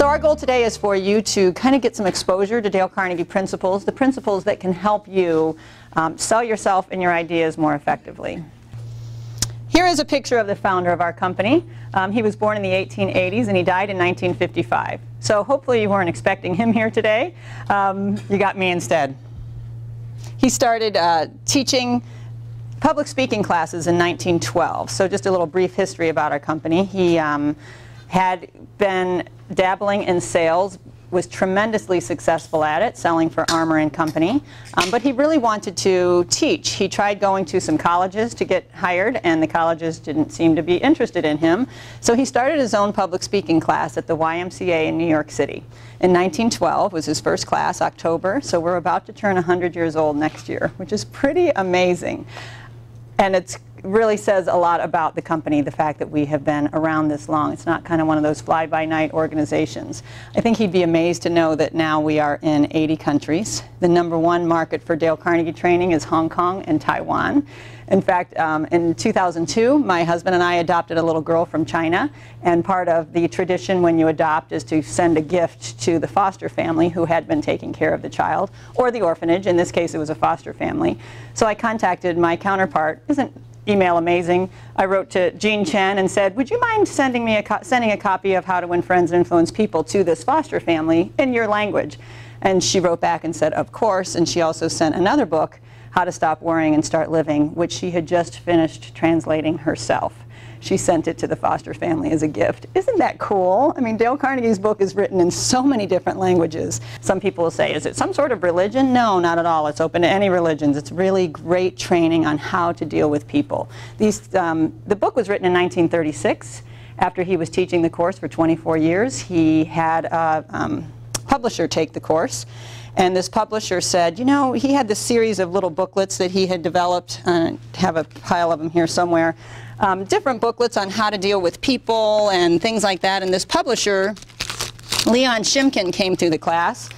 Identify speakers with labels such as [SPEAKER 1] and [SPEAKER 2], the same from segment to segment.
[SPEAKER 1] So our goal today is for you to kind of get some exposure to Dale Carnegie principles, the principles that can help you sell yourself and your ideas more effectively. Here is a picture of the founder of our company. He was born in the 1880s and he died in 1955. So hopefully you weren't expecting him here today. You got me instead. He started teaching public speaking classes in 1912. So just a little brief history about our company. He had been dabbling in sales, was tremendously successful at it, selling for Armour and Company, but he really wanted to teach. He tried going to some colleges to get hired, and the colleges didn't seem to be interested in him. So he started his own public speaking class at the YMCA in New York City. In 1912 was his first class, October, so we're about to turn 100 years old next year, which is pretty amazing. And it really says a lot about the company, the fact that we have been around this long. It's not kind of one of those fly-by-night organizations. I think he'd be amazed to know that now we are in 80 countries. The #1 market for Dale Carnegie training is Hong Kong and Taiwan. In fact, in 2002, my husband and I adopted a little girl from China, and part of the tradition when you adopt is to send a gift to the foster family who had been taking care of the child, or the orphanage. In this case, it was a foster family. So I contacted my counterpart. Isn't email amazing? I wrote to Jean Chen and said, would you mind sending me sending a copy of How to Win Friends and Influence People to this foster family in your language? And she wrote back and said, of course. And she also sent another book, How to Stop Worrying and Start Living, which she had just finished translating herself. She sent it to the foster family as a gift. Isn't that cool? I mean, Dale Carnegie's book is written in so many different languages. Some people will say, is it some sort of religion? No, not at all. It's open to any religions. It's really great training on how to deal with people. The book was written in 1936. After he was teaching the course for 24 years, he had a publisher take the course. And this publisher said, you know, he had this series of little booklets that he had developed. I have a pile of them here somewhere. Different booklets on how to deal with people and things like that. And this publisher, Leon Shimkin, came through the class.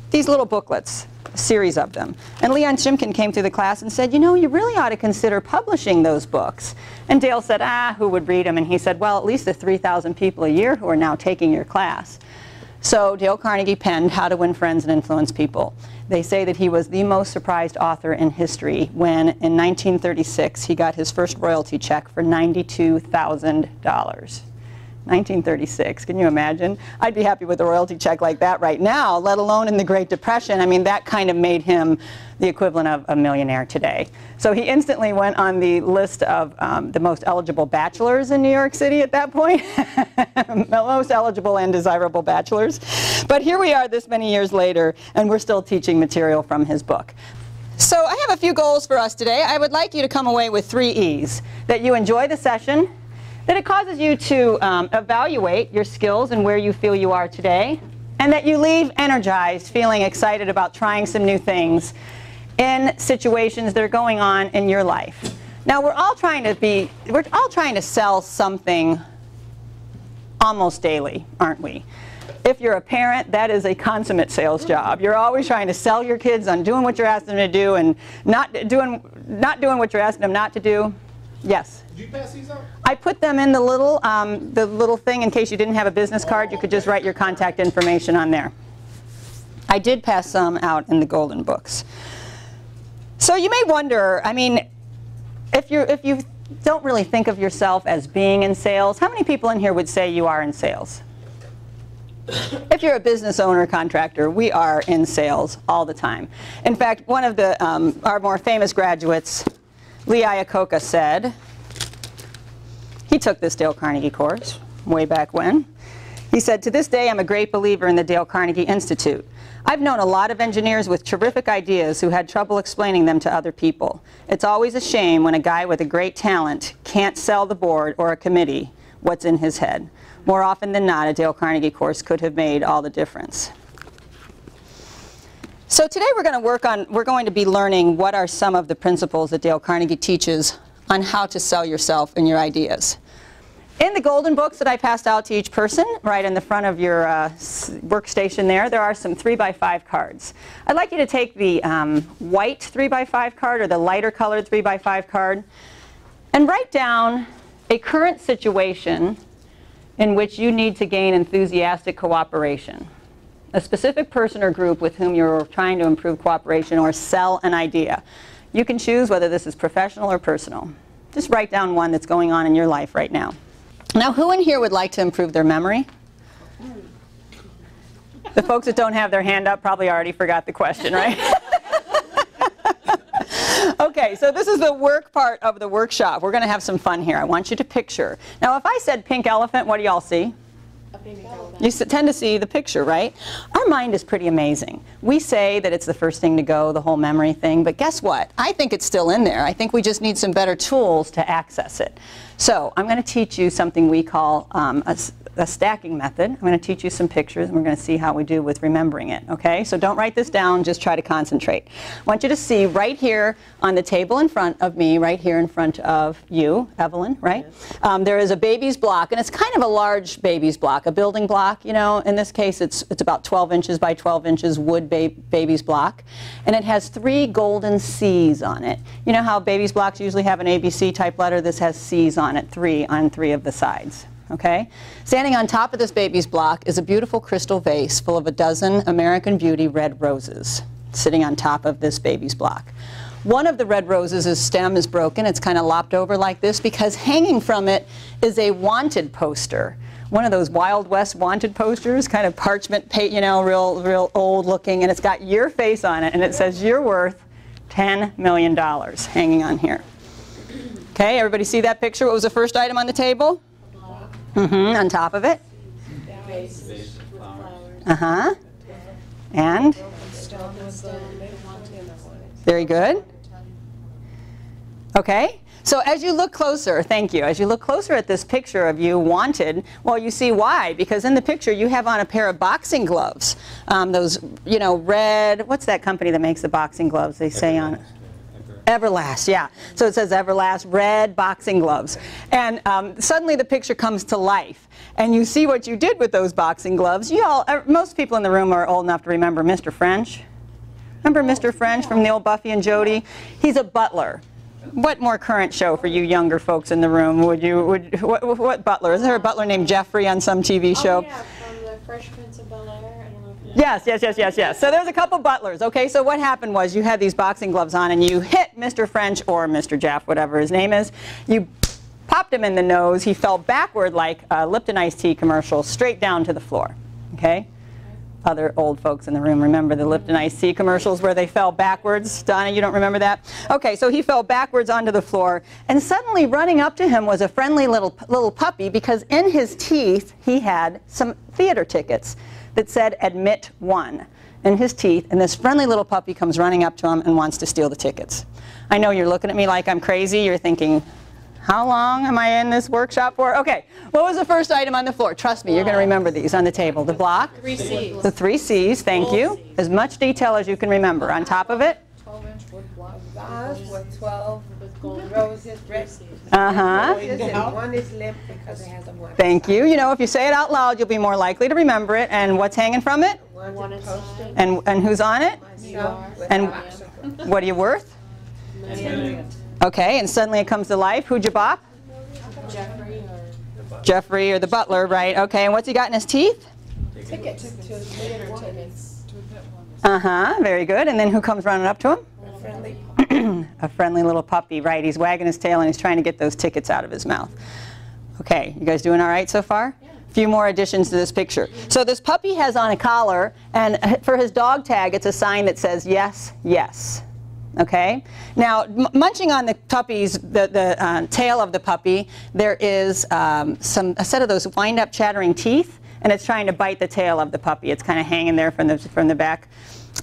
[SPEAKER 1] These little booklets, a series of them. And Leon Shimkin came through the class and said, you know, you really ought to consider publishing those books. And Dale said, who would read them? And he said, well, at least the 3,000 people a year who are now taking your class. So Dale Carnegie penned How to Win Friends and Influence People. They say that he was the most surprised author in history when, in 1936, he got his first royalty check for $92,000. 1936, can you imagine? I'd be happy with a royalty check like that right now, let alone in the Great Depression. I mean, that kind of made him the equivalent of a millionaire today. So he instantly went on the list of the most eligible bachelors in New York City at that point. Most eligible and desirable bachelors. But here we are this many years later, and we're still teaching material from his book. So I have a few goals for us today. I would like you to come away with 3 E's. That you enjoy the session, that it causes you to evaluate your skills and where you feel you are today, and that you leave energized, feeling excited about trying some new things in situations that are going on in your life. Now, we're all trying to sell something almost daily, aren't we? If you're a parent, that is a consummate sales job. You're always trying to sell your kids on doing what you're asking them to do and not doing what you're asking them not to do. Yes?
[SPEAKER 2] Did you pass these out?
[SPEAKER 1] I put them in the little thing in case you didn't have a business card. You could just write your contact information on there. I did pass some out in the golden books. So you may wonder, I mean, if you don't really think of yourself as being in sales, how many people in here would say you are in sales? If you're a business owner, contractor, we are in sales all the time. In fact, one of our more famous graduates, Lee Iacocca, said, he took this Dale Carnegie course way back when. He said, to this day, I'm a great believer in the Dale Carnegie Institute. I've known a lot of engineers with terrific ideas who had trouble explaining them to other people. It's always a shame when a guy with a great talent can't sell the board or a committee what's in his head. More often than not, a Dale Carnegie course could have made all the difference. So today we're going to be learning what are some of the principles that Dale Carnegie teaches on how to sell yourself and your ideas. In the golden books that I passed out to each person, right in the front of your workstation there are some 3x5 cards. I'd like you to take the white 3x5 card or the lighter colored 3x5 card and write down a current situation in which you need to gain enthusiastic cooperation. A specific person or group with whom you're trying to improve cooperation or sell an idea. You can choose whether this is professional or personal. Just write down one that's going on in your life right now. Now, who in here would like to improve their memory? The folks that don't have their hand up probably already forgot the question, right? Okay, so this is the work part of the workshop. We're going to have some fun here. I want you to picture. Now, if I said pink elephant, what do y'all see? A pink elephant. You tend to see the picture, right? Our mind is pretty amazing. We say that it's the first thing to go, the whole memory thing, but guess what? I think it's still in there. I think we just need some better tools to access it. So I'm going to teach you something we call a stacking method. I'm going to teach you some pictures, and we're going to see how we do with remembering it, okay? So don't write this down, just try to concentrate. I want you to see right here on the table in front of me, right here in front of you, Evelyn, right? Yes. There is a baby's block, and it's kind of a large baby's block, a building block, you know. In this case, it's about 12 inches by 12 inches wood baby's block, and it has 3 golden C's on it. You know how baby's blocks usually have an ABC type letter? This has C's on it, 3 on 3 of the sides. Okay? Standing on top of this baby's block is a beautiful crystal vase full of a dozen American Beauty red roses sitting on top of this baby's block. One of the red roses' stem is broken. It's kind of lopped over like this because hanging from it is a wanted poster. One of those Wild West wanted posters, kind of parchment, you know, real old looking, and it's got your face on it, and it says you're worth $10 million hanging on here. Okay, everybody see that picture? What was the first item on the table? On top of it? And? Very good. Okay. So as you look closer, thank you, as you look closer at this picture of you wanted, well, you see why. Because in the picture you have on a pair of boxing gloves. Those, you know, red, what's that company that makes the boxing gloves? They say on it. Everlast, yeah. So it says Everlast, red boxing gloves. And suddenly the picture comes to life. And you see what you did with those boxing gloves. You all, most people in the room are old enough to remember Mr. French. Remember Mr. French from the old Buffy and Jody? He's a butler. What more current show for you younger folks in the room would you, what butler? Is there a butler named Jeffrey on some TV show?
[SPEAKER 2] Oh, yeah, from the Fresh Prince of Bel-Air.
[SPEAKER 1] Yes. So there's a couple butlers. Okay, so what happened was you had these boxing gloves on and you hit Mr. French or Mr. Jeff, whatever his name is. You popped him in the nose. He fell backward like a Lipton iced tea commercial, straight down to the floor. Okay? Other old folks in the room remember the Lipton iced tea commercials where they fell backwards. Donna, you don't remember that? Okay, so he fell backwards onto the floor, and suddenly running up to him was a friendly little puppy, because in his teeth he had some theater tickets that said admit 1 in his teeth, and this friendly little puppy comes running up to him and wants to steal the tickets. I know you're looking at me like I'm crazy. You're thinking, how long am I in this workshop for? Okay, what was the first item on the floor? Trust me, you're going to remember these on the table. The block?
[SPEAKER 2] 3 C's.
[SPEAKER 1] The 3 C's, thank you. As much detail as you can remember. On top of it?
[SPEAKER 3] 12-inch wood block vase with 12 roses, red roses.
[SPEAKER 1] Uh-huh.
[SPEAKER 3] One is limp because it has a one.
[SPEAKER 1] Thank you. You know, if you say it out loud, you'll be more likely to remember it. And what's hanging from it?
[SPEAKER 3] One poster.
[SPEAKER 1] And who's on it? And what are you worth? Okay, and suddenly it comes to life. Who'd you bop? Jeffrey or the butler, right? Okay, and what's he got in his teeth?
[SPEAKER 3] Tickets to theater tickets.
[SPEAKER 1] Uh-huh, very good. And then who comes running up to him?
[SPEAKER 3] A friendly
[SPEAKER 1] A friendly little puppy, right? He's wagging his tail and he's trying to get those tickets out of his mouth. Okay, you guys doing all right so far? Yeah. A few more additions to this picture. So this puppy has on a collar, and for his dog tag, it's a sign that says yes, yes. Okay? Now, munching on the puppy's, the tail of the puppy, there is a set of those wind-up chattering teeth, and it's trying to bite the tail of the puppy. It's kind of hanging there from the back.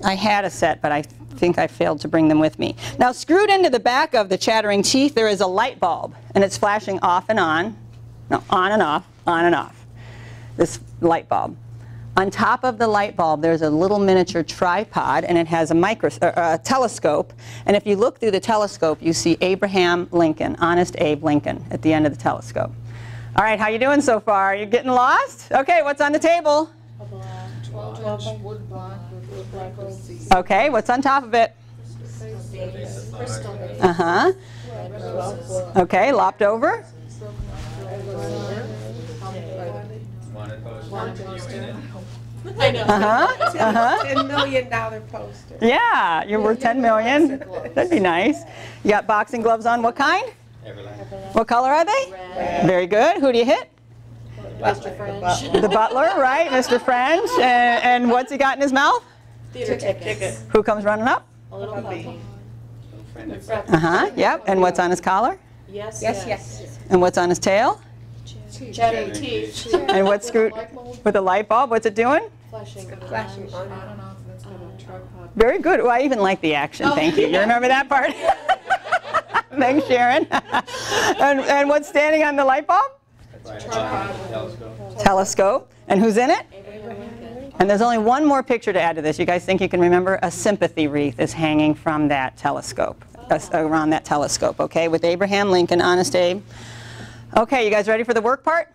[SPEAKER 1] I had a set, but I think I failed to bring them with me. Now, screwed into the back of the chattering teeth, there is a light bulb, and it's flashing off and on. No, on and off, on and off. This light bulb. On top of the light bulb, there's a little miniature tripod, and it has a telescope. And if you look through the telescope, you see Abraham Lincoln, Honest Abe Lincoln, at the end of the telescope. All right, how you doing so far? You getting lost? Okay, what's on the table?
[SPEAKER 3] A block, 12-inch wood block with black roses.
[SPEAKER 1] Okay, what's on top of it?
[SPEAKER 3] Crystal.
[SPEAKER 1] Uh-huh. Okay, lopped over.
[SPEAKER 2] I know.
[SPEAKER 3] $10 million poster.
[SPEAKER 1] Yeah, you're worth 10 million. That'd be nice. You got boxing gloves on. What kind?
[SPEAKER 4] Everlast.
[SPEAKER 1] What color are they?
[SPEAKER 2] Red.
[SPEAKER 1] Very good. Who do you hit?
[SPEAKER 2] Mr. French.
[SPEAKER 1] The butler, right? Mr. French. And what's he got in his mouth?
[SPEAKER 2] Theater tickets.
[SPEAKER 1] Who comes running up?
[SPEAKER 2] A little puppy.
[SPEAKER 1] Yep. And what's on his collar?
[SPEAKER 2] Yes,
[SPEAKER 3] Yes,
[SPEAKER 2] yes.
[SPEAKER 3] yes.
[SPEAKER 1] And what's on his tail?
[SPEAKER 2] Cheddar teeth.
[SPEAKER 1] And what's screwed with a light bulb? What's it doing?
[SPEAKER 2] Flashing.
[SPEAKER 3] Flashing on.
[SPEAKER 2] I don't know if that's got a tripod.
[SPEAKER 1] Very good. Well, I even like the action. Thank you. You remember that part? Thanks, Sharon. And what's standing on the light bulb? Telescope. And who's in it?
[SPEAKER 2] Abraham Lincoln.
[SPEAKER 1] And there's only one more picture to add to this. You guys think you can remember? A sympathy wreath is hanging from that telescope, around that telescope, okay, with Abraham Lincoln, Honest Abe. Okay, you guys ready for the work part?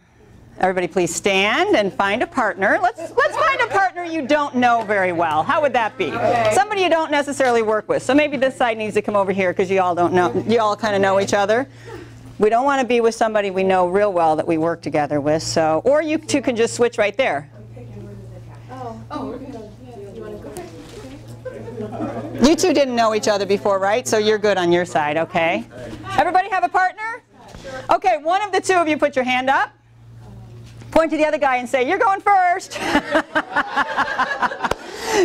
[SPEAKER 1] Everybody please stand and find a partner. Let's find a partner you don't know very well. How would that be?
[SPEAKER 3] Okay.
[SPEAKER 1] Somebody you don't necessarily work with. So maybe this side needs to come over here because you all don't know. You all kind of know each other. We don't want to be with somebody we know real well that we work together with. So, or you two can just switch right there.
[SPEAKER 2] Oh, we're good. Yeah, you want to go?
[SPEAKER 1] You two didn't know each other before, right? So you're good on your side, okay? Everybody have a partner? Okay, one of the two of you put your hand up. Point to the other guy and say, you're going first.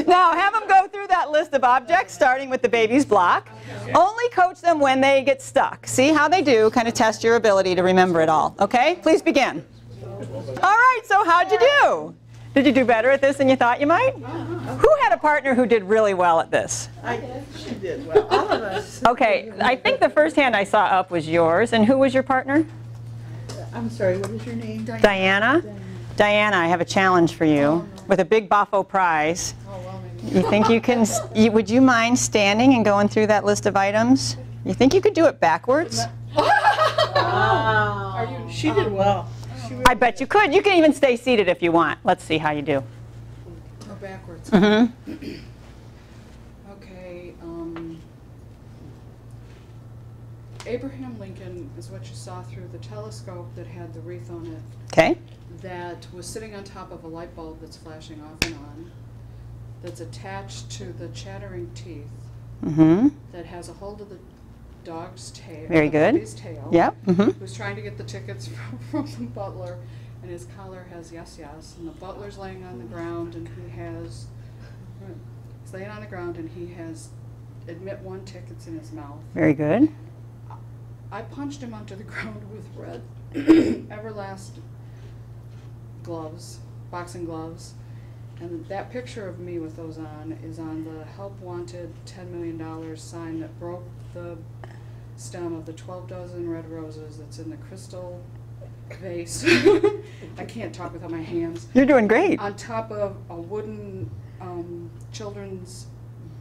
[SPEAKER 1] Now, have them go through that list of objects, starting with the baby's block. Only coach them when they get stuck. See how they do, kind of test your ability to remember it all. Okay, please begin. All right, so how'd you do? Did you do better at this than you thought you might? Who had a partner who did really well at this?
[SPEAKER 3] She did well. All of us.
[SPEAKER 1] Okay, I think the first hand I saw up was yours. And who was your partner?
[SPEAKER 3] I'm sorry, what is your name?
[SPEAKER 1] Diana? Diana, I have a challenge for you with a big Boffo prize. You think you can, would you mind standing and going through that list of items? You think you could do it backwards?
[SPEAKER 3] She did well.
[SPEAKER 1] I bet you could. You can even stay seated if you want. Let's see how you do.
[SPEAKER 5] Go backwards.
[SPEAKER 1] Mm-hmm.
[SPEAKER 5] Okay. Abraham Lincoln is what you saw through the telescope that had the wreath on it,
[SPEAKER 1] Okay.
[SPEAKER 5] that was sitting on top of a light bulb that's flashing off and on, that's attached to the chattering teeth,
[SPEAKER 1] Mm-hmm.
[SPEAKER 5] that has a hold of the dog's tail.
[SPEAKER 1] Very good.
[SPEAKER 5] His tail.
[SPEAKER 1] Yep. Mm-hmm.
[SPEAKER 5] Who's trying to get the tickets from the butler, and his collar has yes, yes, and the butler's laying on the ground, and he's laying on the ground, and he has admit 1 tickets in his mouth.
[SPEAKER 1] Very good.
[SPEAKER 5] I punched him onto the ground with red Everlast gloves, boxing gloves, and that picture of me with those on is on the Help Wanted $10 million sign that broke the stem of the 12 dozen red roses that's in the crystal vase. I can't talk without my hands.
[SPEAKER 1] You're doing great.
[SPEAKER 5] On top of a wooden children's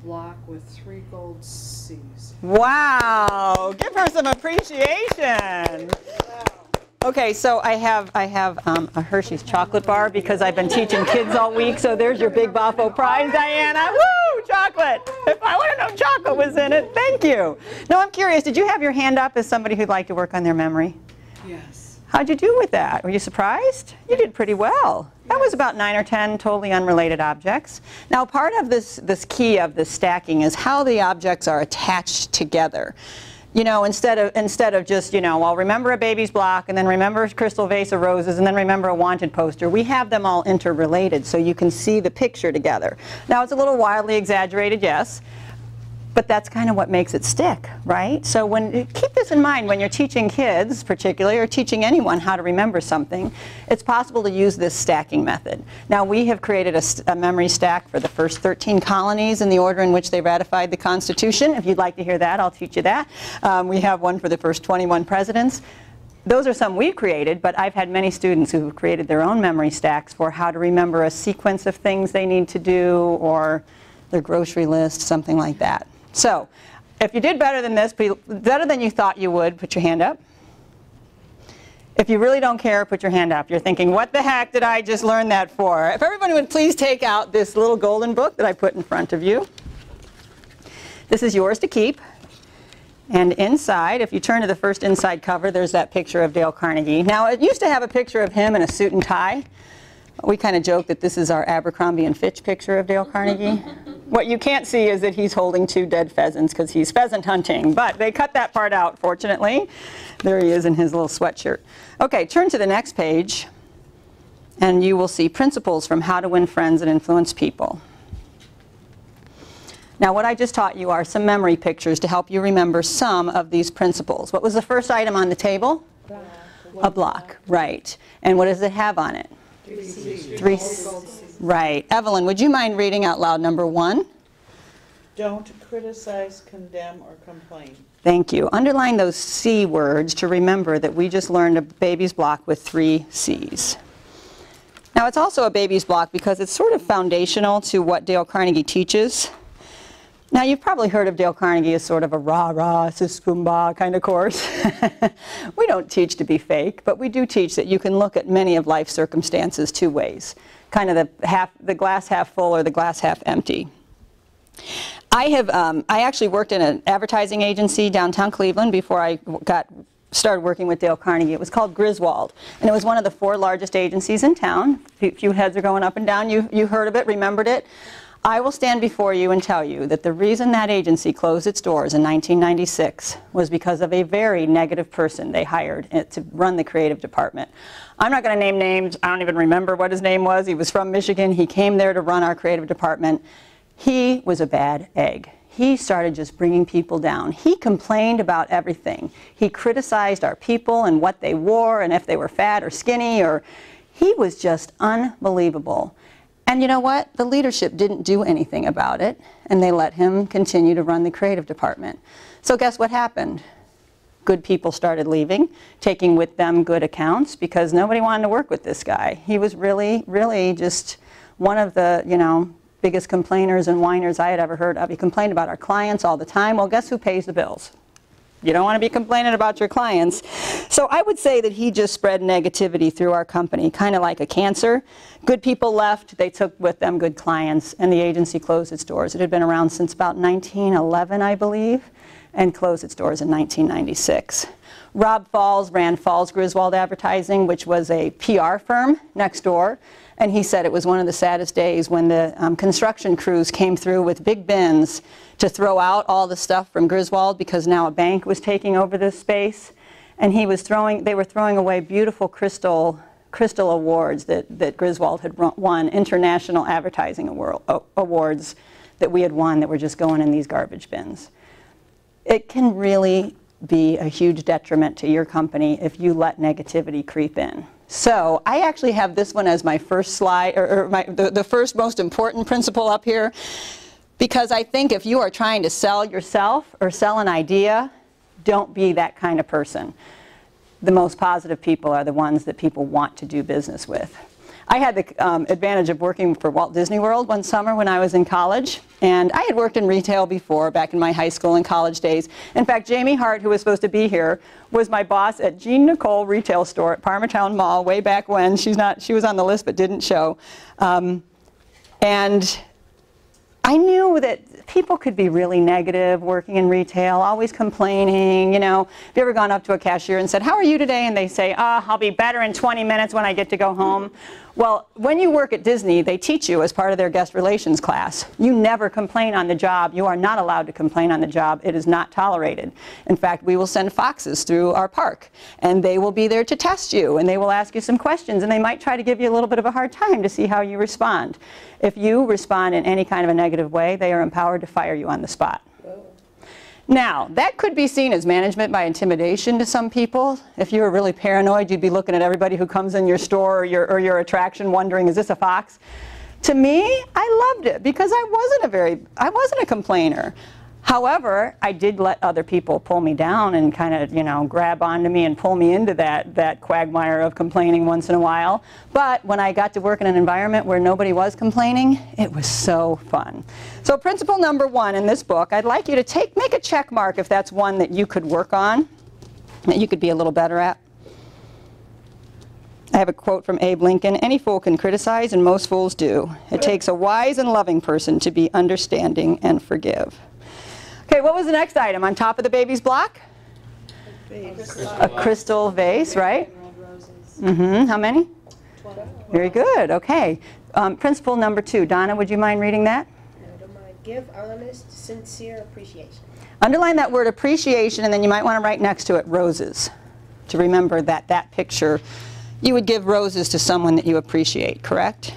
[SPEAKER 5] block with 3 gold C's.
[SPEAKER 1] Wow. Give her some appreciation. Okay, so I have a Hershey's chocolate bar because I've been teaching kids all week. So there's your big Boffo prize, Diana. Woo, chocolate! If I would have known chocolate was in it, thank you. No, I'm curious. Did you have your hand up as somebody who'd like to work on their memory?
[SPEAKER 5] Yes.
[SPEAKER 1] How'd you do with that? Were you surprised? You did pretty well. That was about 9 or 10 totally unrelated objects. Now, part of this key of this stacking is how the objects are attached together. You know, instead of just, you know, well, remember a baby's block, and then remember a crystal vase of roses, and then remember a wanted poster. We have them all interrelated so you can see the picture together. Now, it's a little wildly exaggerated, yes, but that's kind of what makes it stick, right? So keep this in mind when you're teaching kids, particularly, or teaching anyone how to remember something. It's possible to use this stacking method. Now, we have created a memory stack for the first 13 colonies in the order in which they ratified the Constitution. If you'd like to hear that, I'll teach you that. We have one for the first 21 presidents. Those are some we've created, but I've had many students who have created their own memory stacks for how to remember a sequence of things they need to do, or their grocery list, something like that. So, if you did better than this, better than you thought you would, put your hand up. If you really don't care, put your hand up. You're thinking, what the heck did I just learn that for? If everybody would please take out this little golden book that I put in front of you. This is yours to keep. And inside, if you turn to the first inside cover, there's that picture of Dale Carnegie. Now, it used to have a picture of him in a suit and tie. We kind of joke that this is our Abercrombie and Fitch picture of Dale Carnegie. What you can't see is that he's holding 2 dead pheasants because he's pheasant hunting, but they cut that part out, fortunately. There he is in his little sweatshirt. Okay, turn to the next page, and you will see principles from how to win friends and influence people. Now, what I just taught you are some memory pictures to help you remember some of these principles. What was the first item on the table? A block, right. And what does it have on it? 3 C's. Right. Evelyn, would you mind reading out loud number 1?
[SPEAKER 4] Don't criticize, condemn, or complain.
[SPEAKER 1] Thank you. Underline those C words to remember that we just learned a baby's block with 3 C's. Now, it's also a baby's block because it's sort of foundational to what Dale Carnegie teaches. Now, you've probably heard of Dale Carnegie as sort of a rah-rah, sis-boom-bah kind of course. We don't teach to be fake, but we do teach that you can look at many of life's circumstances 2 ways, kind of the glass half full or the glass half empty. I actually worked in an advertising agency downtown Cleveland before I started working with Dale Carnegie. It was called Griswold, and it was one of the 4 largest agencies in town. A few heads are going up and down. You heard of it, remembered it. I will stand before you and tell you that the reason that agency closed its doors in 1996 was because of a very negative person they hired to run the creative department. I'm not going to name names. I don't even remember what his name was. He was from Michigan. He came there to run our creative department. He was a bad egg. He started just bringing people down. He complained about everything. He criticized our people and what they wore and if they were fat or skinny, or he was just unbelievable. And you know what? The leadership didn't do anything about it, and they let him continue to run the creative department. So guess what happened? Good people started leaving, taking with them good accounts, because nobody wanted to work with this guy. He was really, really just one of the, biggest complainers and whiners I had ever heard of. He complained about our clients all the time. Well, guess who pays the bills? You don't want to be complaining about your clients. So I would say that he just spread negativity through our company, kind of like a cancer. Good people left, they took with them good clients, and the agency closed its doors. It had been around since about 1911, I believe, and closed its doors in 1996. Rob Falls ran Falls Griswold Advertising, which was a PR firm next door. And he said it was one of the saddest days when the construction crews came through with big bins to throw out all the stuff from Griswold, because now a bank was taking over this space. And they were throwing away beautiful crystal awards that Griswold had won, international advertising awards that we had won, that were just going in these garbage bins. It can really be a huge detriment to your company if you let negativity creep in. So I actually have this one as my first slide, or the first most important principle up here, because I think if you are trying to sell yourself or sell an idea, don't be that kind of person. The most positive people are the ones that people want to do business with. I had the advantage of working for Walt Disney World one summer when I was in college, and I had worked in retail before, back in my high school and college days. In fact, Jamie Hart, who was supposed to be here, was my boss at Jean Nicole retail store at Parmatown Mall way back when. She was on the list but didn't show. And I knew that people could be really negative working in retail, always complaining. Have you ever gone up to a cashier and said, "How are you today?" And they say, "I'll be better in 20 minutes when I get to go home." Well, when you work at Disney, they teach you as part of their guest relations class, you never complain on the job. You are not allowed to complain on the job. It is not tolerated. In fact, we will send foxes through our park, and they will be there to test you, and they will ask you some questions, and they might try to give you a little bit of a hard time to see how you respond. If you respond in any kind of a negative way, they are empowered to fire you on the spot. Now, that could be seen as management by intimidation to some people. If you were really paranoid, you'd be looking at everybody who comes in your store or your attraction wondering, is this a fox? To me, I loved it because I wasn't a complainer. However, I did let other people pull me down and kind of, grab onto me and pull me into that quagmire of complaining once in a while. But when I got to work in an environment where nobody was complaining, it was so fun. So principle number 1 in this book, I'd like you to make a check mark if that's one that you could work on, that you could be a little better at. I have a quote from Abe Lincoln: "Any fool can criticize, and most fools do. It takes a wise and loving person to be understanding and forgive." Okay, what was the next item on top of the baby's block? A crystal vase, right?
[SPEAKER 4] Roses.
[SPEAKER 1] Mm-hmm. How many? Very good, okay. Principle number 2. Donna, would you mind reading that?
[SPEAKER 2] No, don't mind. Give honest, sincere appreciation.
[SPEAKER 1] Underline that word appreciation, and then you might want to write next to it roses, to remember that that picture, you would give roses to someone that you appreciate, correct?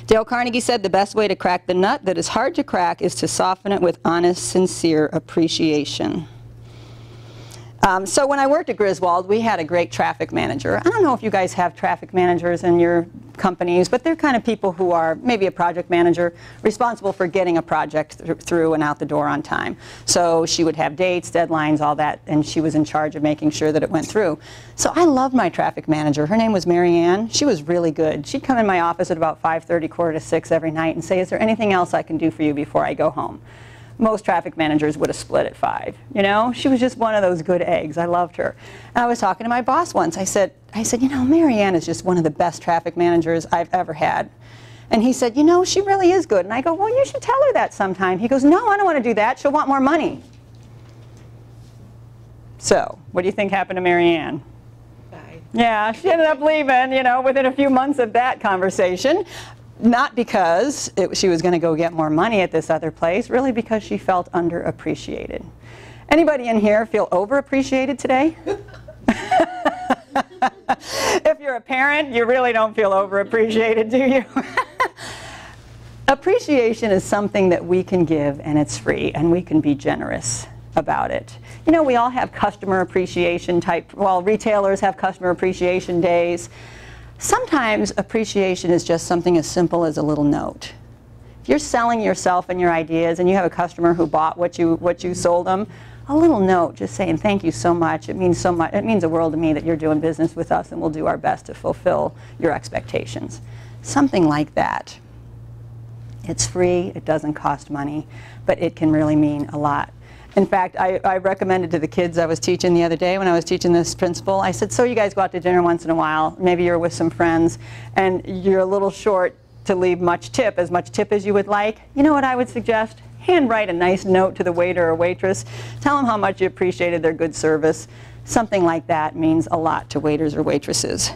[SPEAKER 1] Dale Carnegie said the best way to crack the nut that is hard to crack is to soften it with honest, sincere appreciation. So when I worked at Griswold, we had a great traffic manager. I don't know if you guys have traffic managers in your companies, but they're kind of people who are maybe a project manager responsible for getting a project through and out the door on time. So she would have dates, deadlines, all that, and she was in charge of making sure that it went through. So I loved my traffic manager. Her name was Marianne. She was really good. She'd come in my office at about 5:30, 5:45 every night and say, is there anything else I can do for you before I go home? Most traffic managers would have split at 5, you know? She was just one of those good eggs. I loved her. And I was talking to my boss once. I said, you know, Marianne is just one of the best traffic managers I've ever had. And he said, you know, she really is good. And I go, well, you should tell her that sometime. He goes, no, I don't want to do that. She'll want more money. So, what do you think happened to Marianne?
[SPEAKER 4] Bye.
[SPEAKER 1] Yeah, she ended up leaving, you know, within a few months of that conversation. Not because she was going to go get more money at this other place, really because she felt underappreciated. Anybody in here feel overappreciated today? If you're a parent, you really don't feel overappreciated, do you? Appreciation is something that we can give, and it's free, and we can be generous about it. You know, we all have customer appreciation type, well, retailers have customer appreciation days. Sometimes appreciation is just something as simple as a little note. If you're selling yourself and your ideas and you have a customer who bought what you sold them, a little note just saying thank you so much. It means so much. It means the world to me that you're doing business with us and we'll do our best to fulfill your expectations. Something like that. It's free, it doesn't cost money, but it can really mean a lot. In fact, I recommended to the kids I was teaching the other day when I was teaching this principle, I said, so you guys go out to dinner once in a while, maybe you're with some friends, and you're a little short to leave as much tip as you would like. You know what I would suggest? Handwrite a nice note to the waiter or waitress. Tell them how much you appreciated their good service. Something like that means a lot to waiters or waitresses.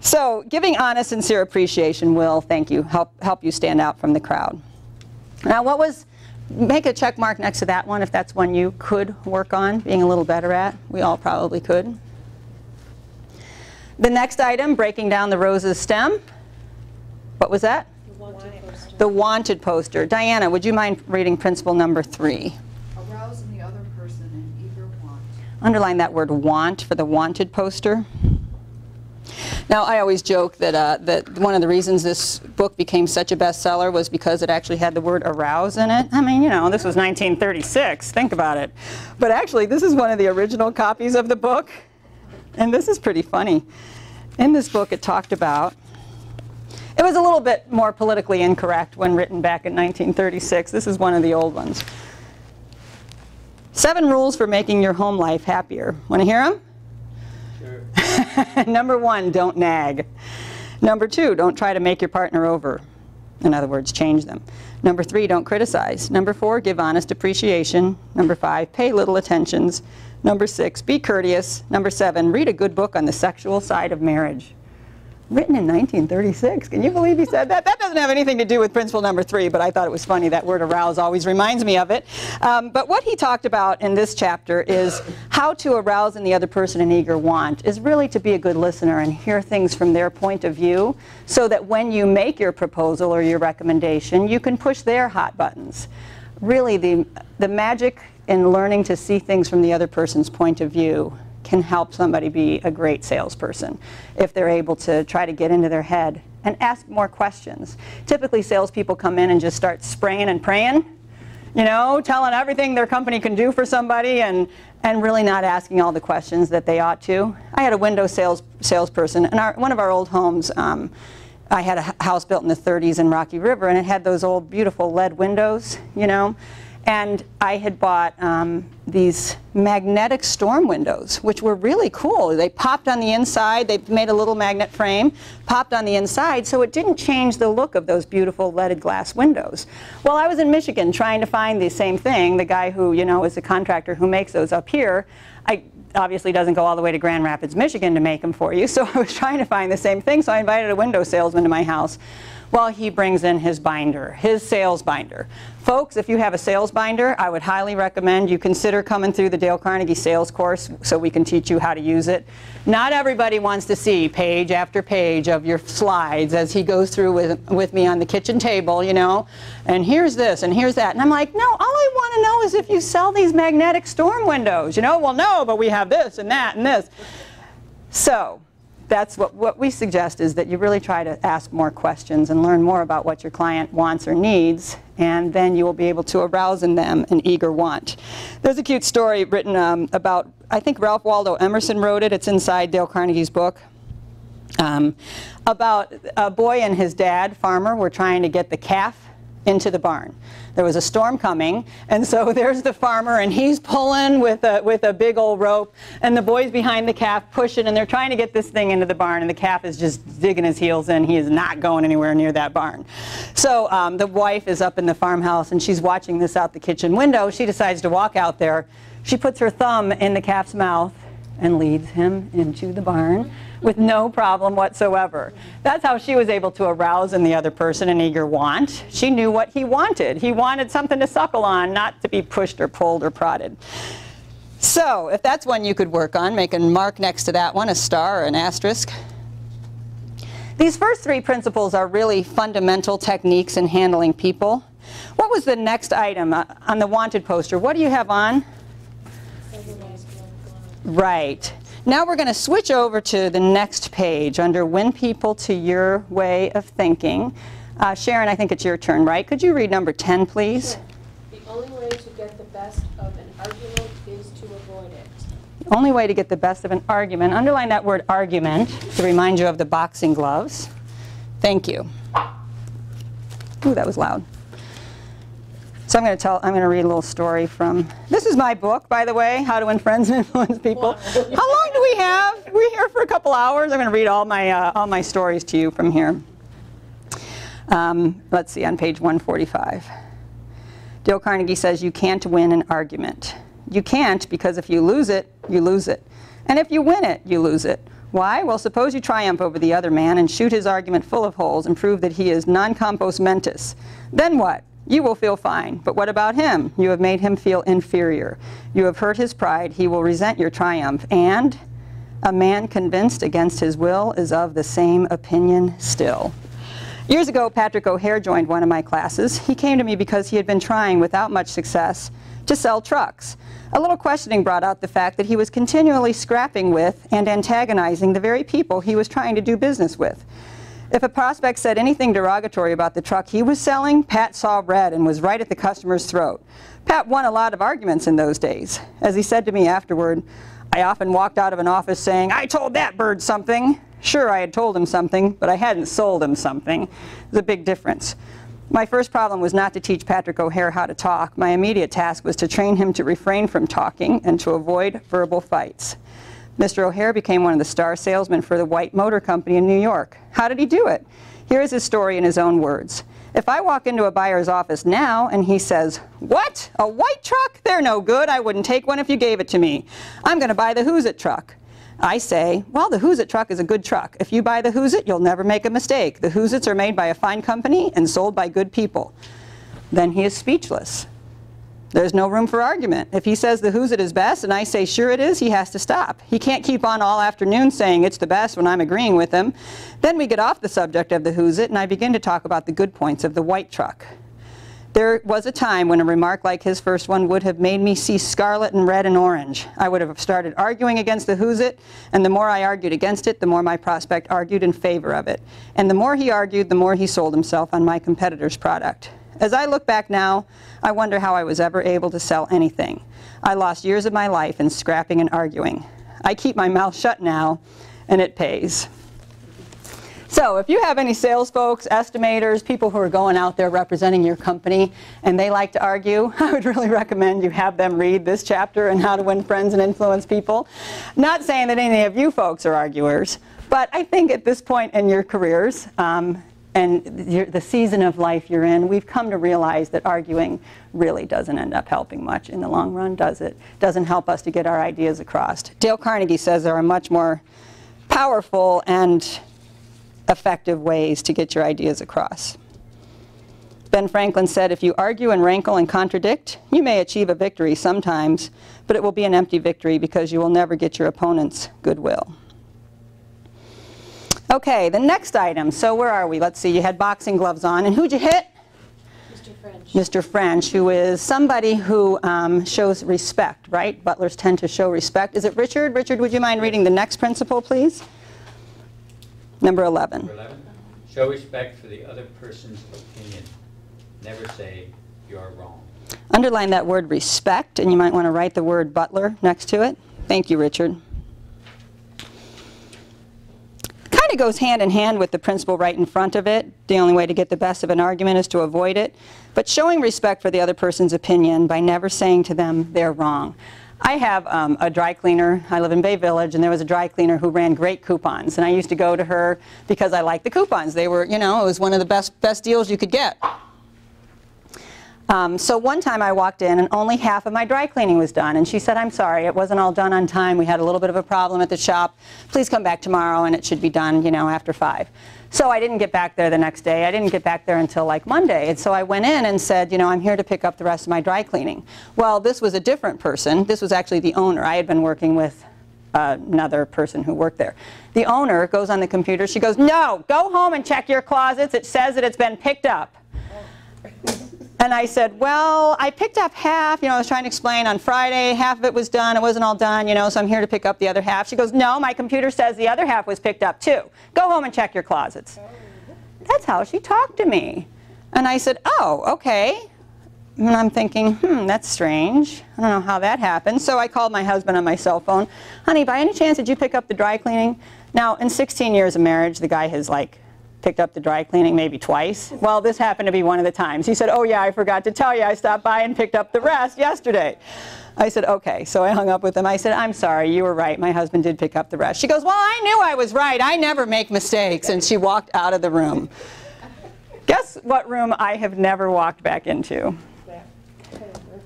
[SPEAKER 1] So giving honest, sincere appreciation will, thank you, help you stand out from the crowd. Now make a check mark next to that one if that's one you could work on being a little better at. We all probably could. The next item, breaking down the rose's stem. What was that? The wanted poster. Diana, would you mind reading principle number 3?
[SPEAKER 5] Arouse in the other person an eager want.
[SPEAKER 1] Underline that word want for the wanted poster. Now, I always joke that, that one of the reasons this book became such a bestseller was because it actually had the word arouse in it. I mean, you know, this was 1936. Think about it. But actually, this is one of the original copies of the book. And this is pretty funny. In this book, it talked about, it was a little bit more politically incorrect when written back in 1936. This is one of the old ones. 7 rules for making your home life happier. Want to hear them? Number 1, don't nag. Number 2, don't try to make your partner over. In other words, change them. Number 3, don't criticize. Number 4, give honest appreciation. Number 5, pay little attentions. Number 6, be courteous. Number 7, read a good book on the sexual side of marriage. Written in 1936. Can you believe he said that? That doesn't have anything to do with principle number 3, but I thought it was funny. That word arouse always reminds me of it. But what he talked about in this chapter is how to arouse in the other person an eager want is really to be a good listener and hear things from their point of view so that when you make your proposal or your recommendation, you can push their hot buttons. Really, the magic in learning to see things from the other person's point of view can help somebody be a great salesperson if they're able to try to get into their head and ask more questions. Typically, salespeople come in and just start spraying and praying, you know, telling everything their company can do for somebody and really not asking all the questions that they ought to. I had a window salesperson in one of our old homes. I had a house built in the 30s in Rocky River, and it had those old beautiful lead windows, you know. And I had bought these magnetic storm windows, which were really cool. They popped on the inside. They made a little magnet frame, popped on the inside, so it didn't change the look of those beautiful leaded glass windows. Well, I was in Michigan trying to find the same thing. The guy who, you know, is a contractor who makes those up here, I obviously doesn't go all the way to Grand Rapids, Michigan to make them for you, so I was trying to find the same thing, so I invited a window salesman to my house. Well, he brings in his binder, his sales binder. Folks, if you have a sales binder, I would highly recommend you consider coming through the Dale Carnegie sales course so we can teach you how to use it. Not everybody wants to see page after page of your slides as he goes through with me on the kitchen table, you know, and here's this and here's that. And I'm like, no, all I want to know is if you sell these magnetic storm windows, you know. Well, no, but we have this and that and this. So that's what we suggest, is that you really try to ask more questions and learn more about what your client wants or needs, and then you will be able to arouse in them an eager want. There's a cute story written about, I think Ralph Waldo Emerson wrote it, it's inside Dale Carnegie's book, about a boy and his dad, farmer, were trying to get the calf into the barn. There was a storm coming, and so there's the farmer, and he's pulling with a big old rope, and the boy's behind the calf pushing, and they're trying to get this thing into the barn, and the calf is just digging his heels in. He is not going anywhere near that barn. So the wife is up in the farmhouse, and she's watching this out the kitchen window. She decides to walk out there. She puts her thumb in the calf's mouth and leads him into the barn with no problem whatsoever. That's how she was able to arouse in the other person an eager want. She knew what he wanted. He wanted something to suckle on, not to be pushed or pulled or prodded. So if that's one you could work on, make a mark next to that one, a star or an asterisk. These first three principles are really fundamental techniques in handling people. What was the next item on the wanted poster? What do you have on? Right. Now we're going to switch over to the next page under Win People to Your Way of Thinking. Sharon, I think it's your turn, right? Could you read number 10, please?
[SPEAKER 2] Sure. The only way to get the best of an argument is to avoid it.
[SPEAKER 1] The only way to get the best of an argument. Underline that word argument to remind you of the boxing gloves. Thank you. Ooh, that was loud. So I'm going to read a little story from, this is my book, by the way, How to Win Friends and Influence People. How long do we have? We're here for a couple hours. I'm going to read all my stories to you from here. Let's see, on page 145. Dale Carnegie says you can't win an argument. You can't, because if you lose it, you lose it. And if you win it, you lose it. Why? Well, suppose you triumph over the other man and shoot his argument full of holes and prove that he is non compos mentis. Then what? You will feel fine. But what about him? You have made him feel inferior. You have hurt his pride. He will resent your triumph. And a man convinced against his will is of the same opinion still. Years ago, Patrick O'Hare joined one of my classes. He came to me because he had been trying, without much success, to sell trucks. A little questioning brought out the fact that he was continually scrapping with and antagonizing the very people he was trying to do business with. If a prospect said anything derogatory about the truck he was selling, Pat saw red and was right at the customer's throat. Pat won a lot of arguments in those days. As he said to me afterward, I often walked out of an office saying, I told that bird something. Sure, I had told him something, but I hadn't sold him something. There's a big difference. My first problem was not to teach Patrick O'Hare how to talk. My immediate task was to train him to refrain from talking and to avoid verbal fights. Mr. O'Hare became one of the star salesmen for the White Motor Company in New York. How did he do it? Here is his story in his own words. If I walk into a buyer's office now and he says, what? A white truck? They're no good. I wouldn't take one if you gave it to me. I'm going to buy the Who's It truck. I say, well, the Who's It truck is a good truck. If you buy the Who's It, you'll never make a mistake. The Who's It's are made by a fine company and sold by good people. Then he is speechless. There's no room for argument. If he says the Who's It is best and I say sure it is, he has to stop. He can't keep on all afternoon saying it's the best when I'm agreeing with him. Then we get off the subject of the Who's It and I begin to talk about the good points of the white truck. There was a time when a remark like his first one would have made me see scarlet and red and orange. I would have started arguing against the Who's It, and the more I argued against it, the more my prospect argued in favor of it. And the more he argued, the more he sold himself on my competitor's product. As I look back now, I wonder how I was ever able to sell anything. I lost years of my life in scrapping and arguing. I keep my mouth shut now, and it pays. So if you have any sales folks, estimators, people who are going out there representing your company, and they like to argue, I would really recommend you have them read this chapter in How to Win Friends and Influence People. Not saying that any of you folks are arguers, but I think at this point in your careers, and the season of life you're in, we've come to realize that arguing really doesn't end up helping much in the long run, does it? Doesn't help us to get our ideas across. Dale Carnegie says there are much more powerful and effective ways to get your ideas across. Ben Franklin said, if you argue and rankle and contradict, you may achieve a victory sometimes, but it will be an empty victory because you will never get your opponent's goodwill. Okay, the next item. So where are we? Let's see. You had boxing gloves on. And who'd you hit?
[SPEAKER 2] Mr. French.
[SPEAKER 1] Mr. French, who is somebody who shows respect, right? Butlers tend to show respect. Is it Richard? Richard, would you mind reading the next principle, please? Number 11.
[SPEAKER 6] Number 11. Show respect for the other person's opinion. Never say you're wrong.
[SPEAKER 1] Underline that word respect, and you might want to write the word butler next to it. Thank you, Richard. Kind of goes hand in hand with the principle right in front of it. The only way to get the best of an argument is to avoid it. But showing respect for the other person's opinion by never saying to them they're wrong. I have a dry cleaner. I live in Bay Village, and there was a dry cleaner who ran great coupons. And I used to go to her because I liked the coupons. They were, you know, it was one of the best deals you could get. So one time I walked in and only half of my dry cleaning was done, and she said, I'm sorry, it wasn't all done on time. We had a little bit of a problem at the shop. Please come back tomorrow and it should be done, you know, after 5. So I didn't get back there the next day. I didn't get back there until like Monday. And so I went in and said, you know, I'm here to pick up the rest of my dry cleaning. Well, this was a different person. This was actually the owner. I had been working with another person who worked there. The owner goes on the computer. She goes, no, go home and check your closets. It says that it's been picked up. And I said, well, I picked up half. You know, I was trying to explain on Friday, half of it was done. It wasn't all done, you know, so I'm here to pick up the other half. She goes, no, my computer says the other half was picked up too. Go home and check your closets. That's how she talked to me. And I said, oh, okay. And I'm thinking, that's strange. I don't know how that happened. So I called my husband on my cell phone. Honey, by any chance, did you pick up the dry cleaning? Now, in 16 years of marriage, the guy has like picked up the dry cleaning maybe twice. Well, this happened to be one of the times. He said, oh yeah, I forgot to tell you, I stopped by and picked up the rest yesterday. I said, okay. So I hung up with him. I said, I'm sorry, you were right. My husband did pick up the rest. She goes, well, I knew I was right. I never make mistakes. And she walked out of the room. Guess what room I have never walked back into?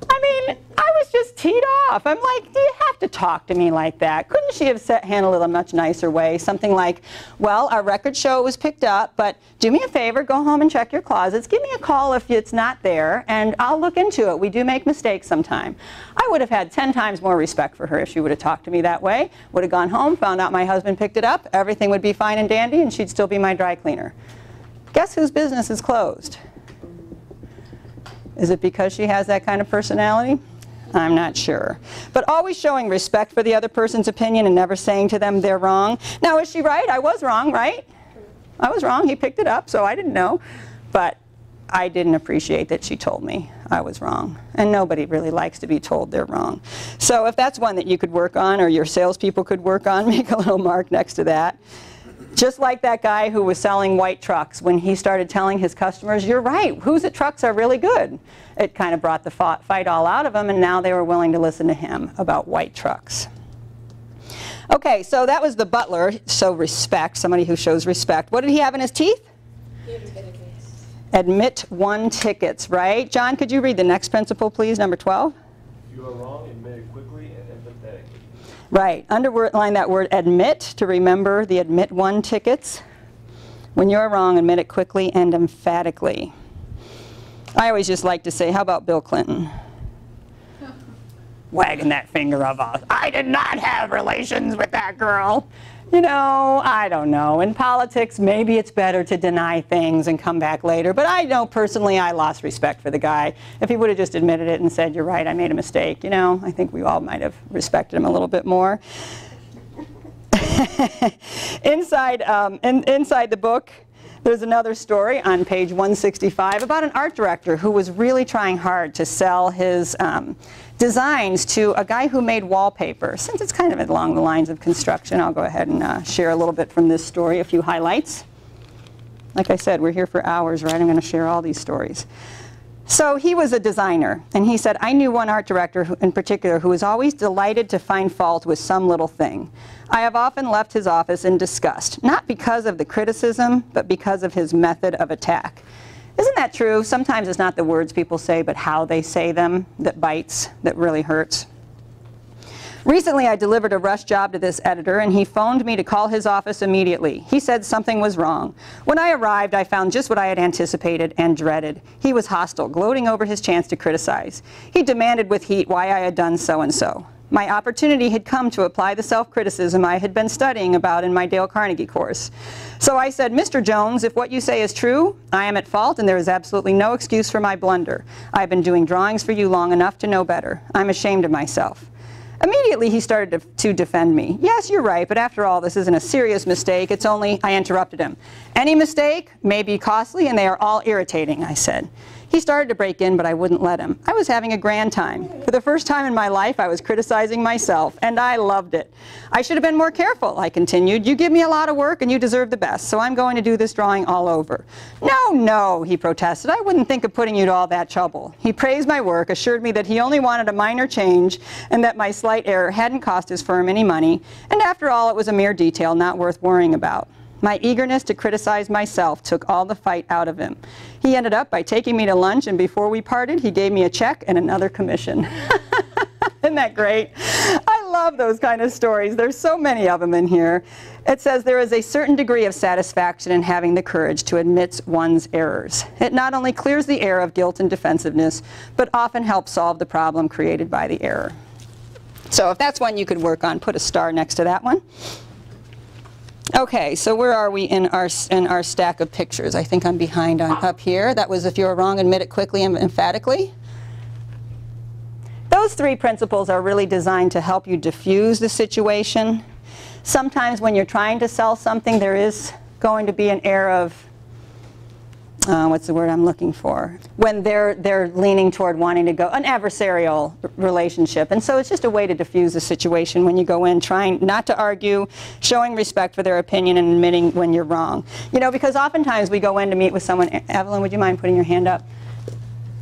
[SPEAKER 1] I mean, I was just teed off. I'm like, do you have to talk to me like that? Couldn't she have handled it a much nicer way? Something like, well, our records show it was picked up, but do me a favor, go home and check your closets. Give me a call if it's not there, and I'll look into it. We do make mistakes sometime. I would have had 10 times more respect for her if she would have talked to me that way. Would have gone home, found out my husband picked it up, everything would be fine and dandy, and she'd still be my dry cleaner. Guess whose business is closed? Is it because she has that kind of personality? I'm not sure. But always showing respect for the other person's opinion and never saying to them they're wrong. Now, is she right? I was wrong, right? I was wrong. He picked it up, so I didn't know. But I didn't appreciate that she told me I was wrong. And nobody really likes to be told they're wrong. So if that's one that you could work on, or your salespeople could work on, make a little mark next to that. Just like that guy who was selling white trucks, when he started telling his customers, you're right, whose trucks are really good. It kind of brought the fight all out of them, and now they were willing to listen to him about white trucks. Okay, so that was the butler, so respect, somebody who shows respect. What did he have in his teeth? Admit won tickets, right? John, could you read the next principle, please, number 12?
[SPEAKER 7] If you are wrong, admit it quickly and empathetically. Right.
[SPEAKER 1] Underline that word admit to remember the admit won tickets. When you're wrong, admit it quickly and emphatically. I always just like to say, how about Bill Clinton? Wagging that finger of us. I did not have relations with that girl. You know, I don't know. In politics, maybe it's better to deny things and come back later. But I know personally I lost respect for the guy. If he would have just admitted it and said, you're right, I made a mistake, you know, I think we all might have respected him a little bit more. Inside the book, there's another story on page 165 about an art director who was really trying hard to sell his designs to a guy who made wallpaper. Since it's kind of along the lines of construction, I'll go ahead and share a little bit from this story, a few highlights. Like I said, we're here for hours, right? I'm going to share all these stories. So he was a designer, and he said, I knew one art director in particular who was always delighted to find fault with some little thing. I have often left his office in disgust, not because of the criticism, but because of his method of attack. Isn't that true? Sometimes it's not the words people say, but how they say them that bites, that really hurts. Recently, I delivered a rush job to this editor, and he phoned me to call his office immediately. He said something was wrong. When I arrived, I found just what I had anticipated and dreaded. He was hostile, gloating over his chance to criticize. He demanded with heat why I had done so and so. My opportunity had come to apply the self-criticism I had been studying about in my Dale Carnegie course. So I said, Mr. Jones, if what you say is true, I am at fault and there is absolutely no excuse for my blunder. I have been doing drawings for you long enough to know better. I'm ashamed of myself. Immediately he started to defend me. Yes, you're right, but after all, this isn't a serious mistake. It's only, I interrupted him. Any mistake may be costly and they are all irritating, I said. He started to break in, but I wouldn't let him. I was having a grand time. For the first time in my life, I was criticizing myself, and I loved it. I should have been more careful, I continued. You give me a lot of work, and you deserve the best, so I'm going to do this drawing all over. No, no, he protested. I wouldn't think of putting you to all that trouble. He praised my work, assured me that he only wanted a minor change, and that my slight error hadn't cost his firm any money, and after all, it was a mere detail not worth worrying about. My eagerness to criticize myself took all the fight out of him. He ended up by taking me to lunch, and before we parted, he gave me a check and another commission. Isn't that great? I love those kind of stories. There's so many of them in here. It says there is a certain degree of satisfaction in having the courage to admit one's errors. It not only clears the air of guilt and defensiveness, but often helps solve the problem created by the error. So if that's one you could work on, put a star next to that one. Okay, so where are we in our stack of pictures? I think I'm behind on up here. That was if you were wrong, admit it quickly and emphatically. Those three principles are really designed to help you diffuse the situation. Sometimes when you're trying to sell something, there is going to be an air of, what's the word I'm looking for? When they're leaning toward wanting to go, an adversarial relationship. And so it's just a way to diffuse the situation when you go in, trying not to argue, showing respect for their opinion and admitting when you're wrong. You know, because oftentimes we go in to meet with someone, Evelyn, would you mind putting your hand up?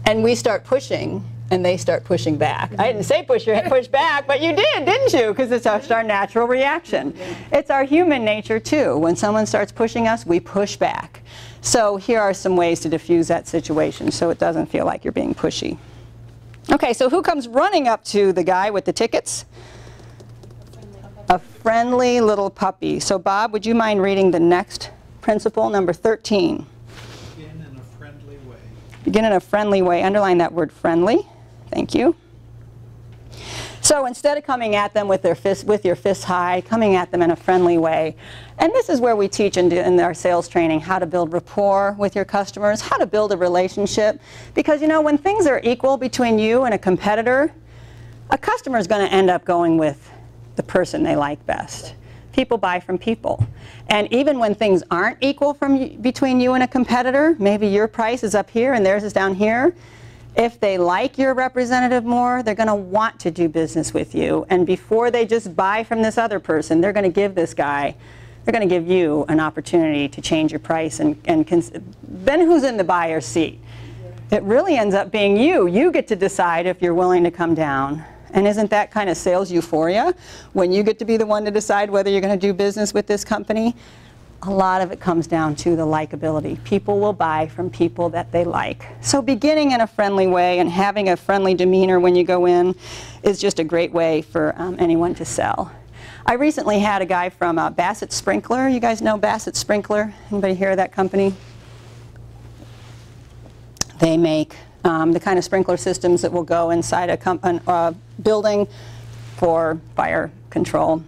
[SPEAKER 1] And we start pushing, and they start pushing back. I didn't say push back, but you did, didn't you? Because it's our natural reaction. It's our human nature, too. When someone starts pushing us, we push back. So here are some ways to diffuse that situation so it doesn't feel like you're being pushy. Okay, so who comes running up to the guy with the tickets? A friendly little puppy. So Bob, would you mind reading the next principle, number 13?
[SPEAKER 8] Begin in a friendly way.
[SPEAKER 1] Begin in a friendly way. Underline that word friendly. Thank you. So instead of coming at them with your fists high, coming at them in a friendly way. And this is where we teach in our sales training how to build rapport with your customers, how to build a relationship. Because you know, when things are equal between you and a competitor, a customer is going to end up going with the person they like best. People buy from people. And even when things aren't equal between you and a competitor, maybe your price is up here and theirs is down here, if they like your representative more, they're going to want to do business with you. And before they just buy from this other person, they're going to give this guy, they're going to give you an opportunity to change your price. And then who's in the buyer's seat? It really ends up being you. You get to decide if you're willing to come down. And isn't that kind of sales euphoria? When you get to be the one to decide whether you're going to do business with this company? A lot of it comes down to the likability. People will buy from people that they like. So beginning in a friendly way and having a friendly demeanor when you go in is just a great way for anyone to sell. I recently had a guy from Bassett Sprinkler. You guys know Bassett Sprinkler? Anybody hear of that company? They make the kind of sprinkler systems that will go inside a building for fire control.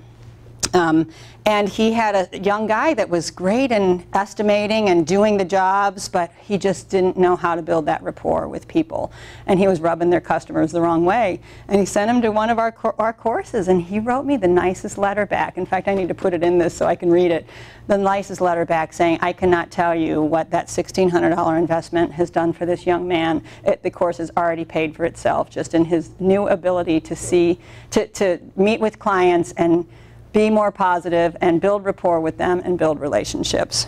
[SPEAKER 1] And he had a young guy that was great in estimating and doing the jobs, but he just didn't know how to build that rapport with people. And he was rubbing their customers the wrong way. And he sent him to one of our courses, and he wrote me the nicest letter back. In fact, I need to put it in this so I can read it. The nicest letter back saying, I cannot tell you what that $1,600 investment has done for this young man. The course has already paid for itself, just in his new ability to see, to meet with clients and be more positive and build rapport with them and build relationships.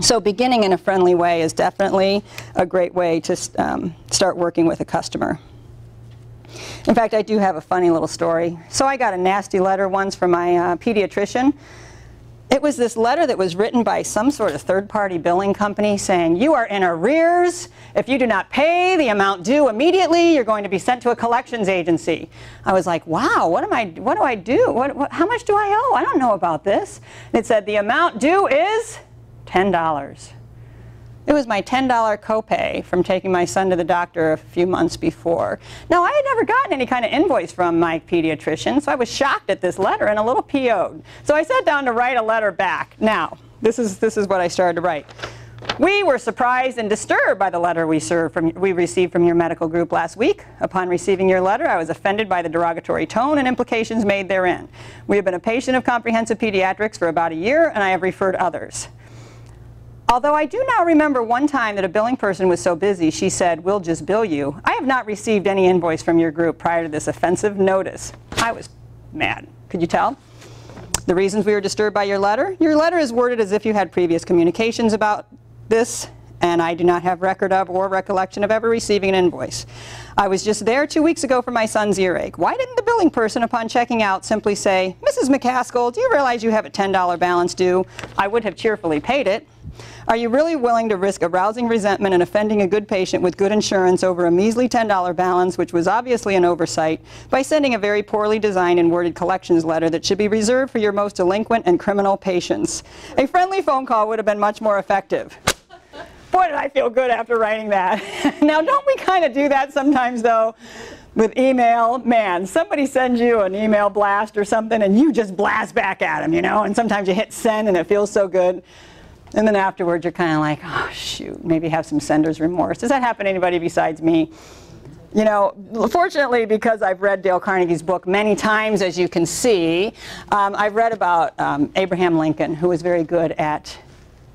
[SPEAKER 1] So beginning in a friendly way is definitely a great way to start working with a customer. In fact, I do have a funny little story. So I got a nasty letter once from my pediatrician. It was this letter that was written by some sort of third-party billing company saying, "You are in arrears. If you do not pay the amount due immediately, you're going to be sent to a collections agency." I was like, wow, what do I do? How much do I owe? I don't know about this. And it said the amount due is $10. It was my $10 copay from taking my son to the doctor a few months before. Now, I had never gotten any kind of invoice from my pediatrician, so I was shocked at this letter and a little PO'd. So I sat down to write a letter back. Now, this is what I started to write. "We were surprised and disturbed by the letter we received from your medical group last week. Upon receiving your letter, I was offended by the derogatory tone and implications made therein. We have been a patient of comprehensive pediatrics for about a year, and I have referred others. Although I do now remember one time that a billing person was so busy, she said, 'We'll just bill you.' I have not received any invoice from your group prior to this offensive notice." I was mad. Could you tell? "The reasons we were disturbed by your letter? Your letter is worded as if you had previous communications about this, and I do not have record of or recollection of ever receiving an invoice. I was just there 2 weeks ago for my son's earache. Why didn't the billing person, upon checking out, simply say, 'Mrs. MacAskill, do you realize you have a $10 balance due?' I would have cheerfully paid it. Are you really willing to risk arousing resentment and offending a good patient with good insurance over a measly $10 balance, which was obviously an oversight, by sending a very poorly designed and worded collections letter that should be reserved for your most delinquent and criminal patients? A friendly phone call would have been much more effective." Boy, did I feel good after writing that. Now, don't we kind of do that sometimes, though, with email? Man, somebody sends you an email blast or something, and you just blast back at them, you know? And sometimes you hit send, and it feels so good. And then afterwards, you're kind of like, oh, shoot, maybe have some sender's remorse. Does that happen to anybody besides me? You know, fortunately, because I've read Dale Carnegie's book many times, as you can see, I've read about Abraham Lincoln, who was very good at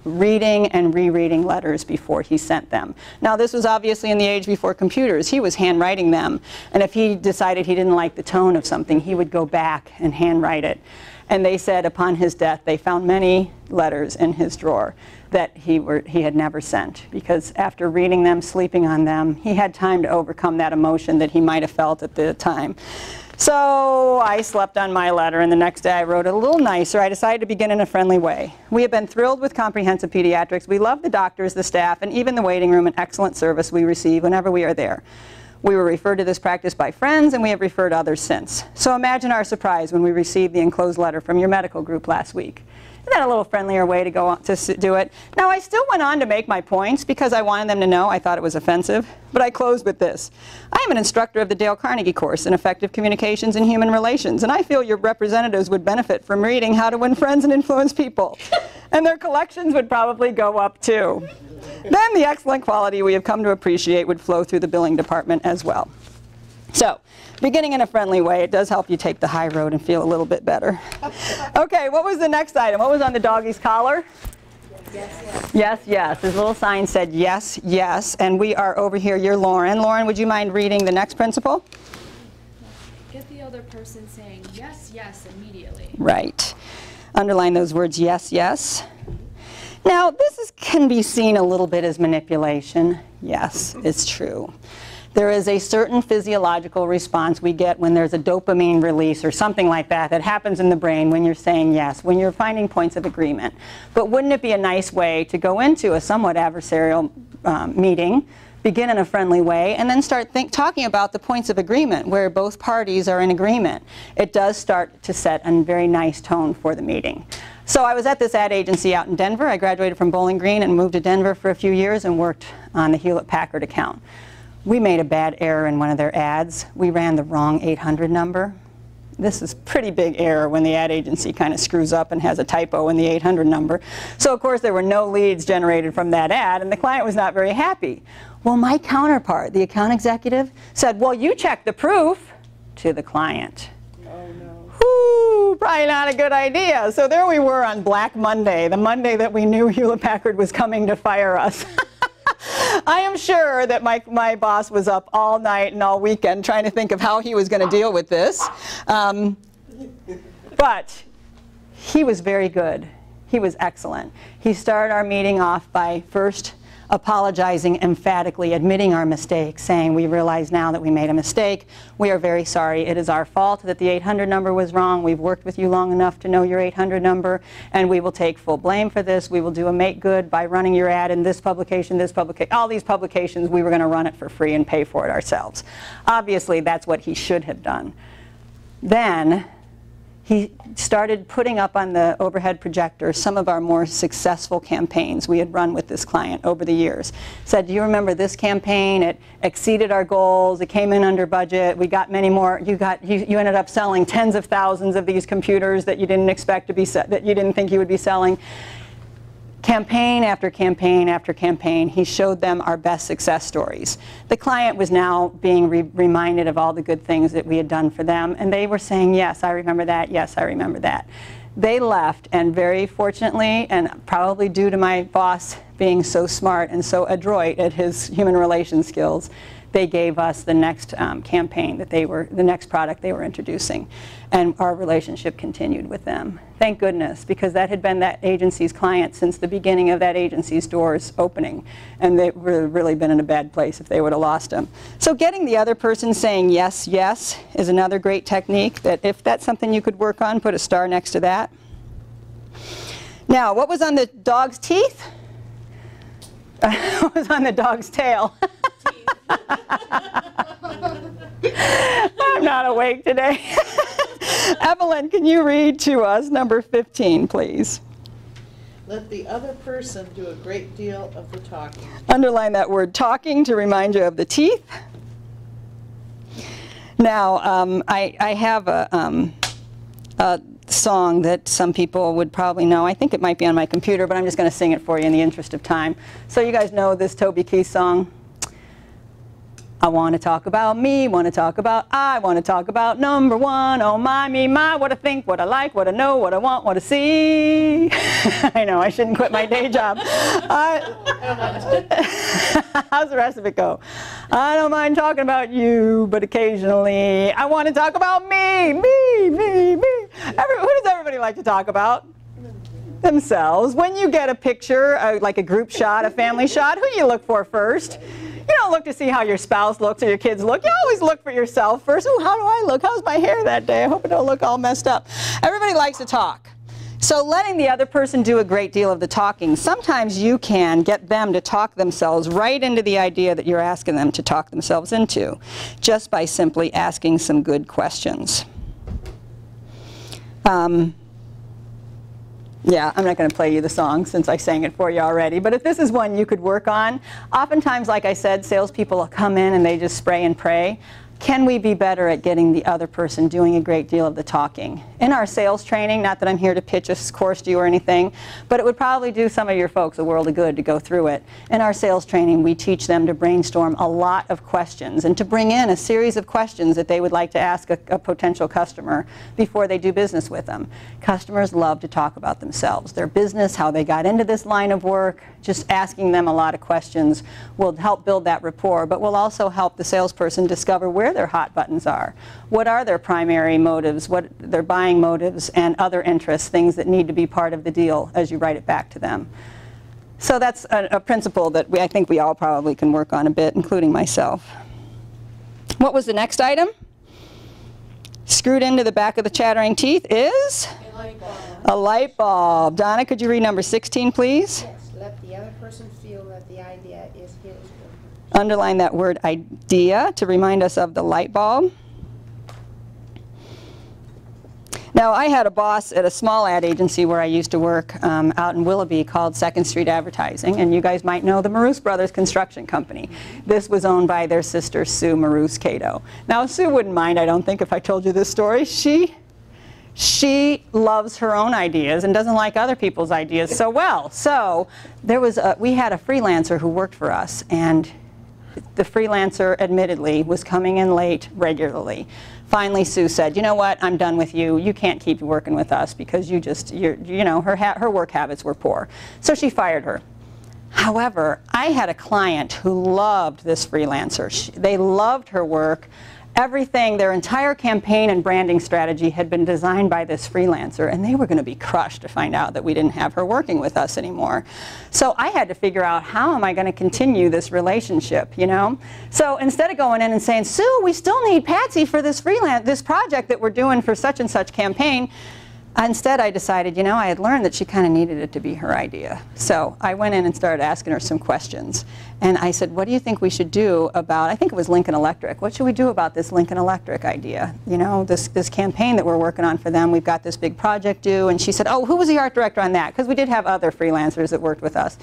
[SPEAKER 1] reading and rereading letters before he sent them. Now, this was obviously in the age before computers. He was handwriting them. And if he decided he didn't like the tone of something, he would go back and handwrite it. And they said upon his death, they found many letters in his drawer that he had never sent, because after reading them, sleeping on them, he had time to overcome that emotion that he might have felt at the time. So I slept on my letter, and the next day I wrote it a little nicer. I decided to begin in a friendly way. "We have been thrilled with comprehensive pediatrics. We love the doctors, the staff, and even the waiting room and excellent service we receive whenever we are there. We were referred to this practice by friends, and we have referred others since. So imagine our surprise when we received the enclosed letter from your medical group last week." Isn't that a little friendlier way to go on to do it? Now, I still went on to make my points because I wanted them to know I thought it was offensive, but I closed with this. "I am an instructor of the Dale Carnegie course in effective communications and human relations, and I feel your representatives would benefit from reading How to Win Friends and Influence People. And their collections would probably go up too. Then the excellent quality we have come to appreciate would flow through the billing department as well." So, beginning in a friendly way, it does help you take the high road and feel a little bit better. Okay, what was the next item? What was on the doggie's collar?
[SPEAKER 2] Yes, yes.
[SPEAKER 1] Yes, yes. His little sign said yes, yes. And we are over here. You're Lauren. Lauren, would you mind reading the next principle?
[SPEAKER 2] Get the other person saying yes, yes immediately.
[SPEAKER 1] Right. Underline those words, yes, yes. Now, this can be seen a little bit as manipulation. Yes, it's true. There is a certain physiological response we get when there's a dopamine release or something like that that happens in the brain when you're saying yes, when you're finding points of agreement. But wouldn't it be a nice way to go into a somewhat adversarial meeting, begin in a friendly way, and then start talking about the points of agreement where both parties are in agreement? It does start to set a very nice tone for the meeting. So I was at this ad agency out in Denver. I graduated from Bowling Green and moved to Denver for a few years and worked on the Hewlett-Packard account. We made a bad error in one of their ads. We ran the wrong 800 number. This is a pretty big error when the ad agency kind of screws up and has a typo in the 800 number. So of course there were no leads generated from that ad, and the client was not very happy. Well, my counterpart, the account executive, said, "Well, you check the proof," to the client.
[SPEAKER 4] Oh no.
[SPEAKER 1] Whoo, probably not a good idea. So there we were on Black Monday, the Monday that we knew Hewlett-Packard was coming to fire us. I am sure that my boss was up all night and all weekend trying to think of how he was going to deal with this. But he was very good. He was excellent. He started our meeting off by first apologizing emphatically, admitting our mistake, saying, we realize now that we made a mistake. We are very sorry. It is our fault that the 800 number was wrong. We've worked with you long enough to know your 800 number, and we will take full blame for this. We will do a make good by running your ad in this publication, all these publications. We were going to run it for free and pay for it ourselves. Obviously, that's what he should have done. Then he started putting up on the overhead projector some of our more successful campaigns we had run with this client over the years. Said, do you remember this campaign? It exceeded our goals. It came in under budget. We got many more. You ended up selling tens of thousands of these computers that you didn't expect to be, that you didn't think you would be selling. Campaign after campaign after campaign, he showed them our best success stories. The client was now being reminded of all the good things that we had done for them, and they were saying, yes, I remember that, yes, I remember that. They left, and very fortunately, and probably due to my boss being so smart and so adroit at his human relations skills, they gave us the next campaign that the next product they were introducing. And our relationship continued with them. Thank goodness, because that had been that agency's client since the beginning of that agency's doors opening. And they would have really been in a bad place if they would have lost them. So getting the other person saying yes, yes is another great technique that if that's something you could work on, put a star next to that. Now, what was on the dog's teeth? What was on the dog's tail? I'm not awake today. Evelyn, can you read to us number 15, please?
[SPEAKER 4] Let the other person do a great deal of the talking.
[SPEAKER 1] Underline that word talking to remind you of the teeth. Now, I have a song that some people would probably know. I think it might be on my computer, but I'm just going to sing it for you in the interest of time. So you guys know this Toby Keith song? I want to talk about me, want to talk about I, want to talk about number one. Oh my, me, my, what I think, what I like, what I know, what I want, what I see. I know, I shouldn't quit my day job. How's the rest of it go? I don't mind talking about you, but occasionally I want to talk about me, me, me, me. Who does everybody like to talk about? Themselves. When you get a picture, like a group shot, a family shot, who do you look for first? You don't look to see how your spouse looks or your kids look. You always look for yourself first. Oh, how do I look? How's my hair that day? I hope it don't look all messed up. Everybody likes to talk. So letting the other person do a great deal of the talking, sometimes you can get them to talk themselves right into the idea that you're asking them to talk themselves into, just by simply asking some good questions. Yeah, I'm not going to play you the song since I sang it for you already, but if this is one you could work on, oftentimes, like I said, salespeople will come in and they just spray and pray. Can we be better at getting the other person doing a great deal of the talking? In our sales training, not that I'm here to pitch a course to you or anything, but it would probably do some of your folks a world of good to go through it. In our sales training, we teach them to brainstorm a lot of questions and to bring in a series of questions that they would like to ask a potential customer before they do business with them. Customers love to talk about themselves, their business, how they got into this line of work. Just asking them a lot of questions will help build that rapport, but will also help the salesperson discover where their hot buttons are. What are their primary motives, what their buying motives, and other interests, things that need to be part of the deal as you write it back to them. So that's a principle that I think we all probably can work on a bit, including myself. What was the next item? Screwed into the back of the chattering teeth is?
[SPEAKER 3] A light bulb.
[SPEAKER 1] A light bulb. Donna, could you read number 16, please?
[SPEAKER 3] Yes, let the other person feel that the idea is his.
[SPEAKER 1] Underline that word idea to remind us of the light bulb. Now, I had a boss at a small ad agency where I used to work out in Willoughby called 2nd Street Advertising, and you guys might know the Maroose Brothers Construction Company. This was owned by their sister, Sue Maroose Cato. Now, Sue wouldn't mind, I don't think, if I told you this story. She loves her own ideas and doesn't like other people's ideas so well. So we had a freelancer who worked for us, and the freelancer, admittedly, was coming in late regularly. Finally, Sue said, you know what, I'm done with you. You can't keep working with us because you know, her work habits were poor. So she fired her. However, I had a client who loved this freelancer. They loved her work. Everything, their entire campaign and branding strategy had been designed by this freelancer, and they were going to be crushed to find out that we didn't have her working with us anymore. So I had to figure out, how am I going to continue this relationship, you know? So instead of going in and saying, Sue, we still need Patsy for this project that we're doing for such and such campaign, instead I decided, you know, I had learned that she kind of needed it to be her idea. So I went in and started asking her some questions. And I said, what do you think we should do about, I think it was Lincoln Electric, what should we do about this Lincoln Electric idea? You know, this campaign that we're working on for them, we've got this big project due. And she said, oh, who was the art director on that? Because we did have other freelancers that worked with us.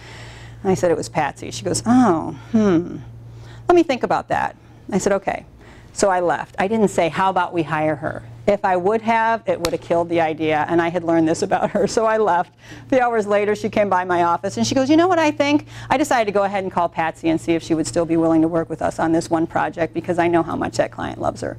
[SPEAKER 1] And I said, it was Patsy. She goes, oh, let me think about that. I said, okay. So I left. I didn't say, how about we hire her? If I would have, it would have killed the idea, and I had learned this about her, so I left. A few hours later, she came by my office, and she goes, you know what I think? I decided to go ahead and call Patsy and see if she would still be willing to work with us on this one project, because I know how much that client loves her.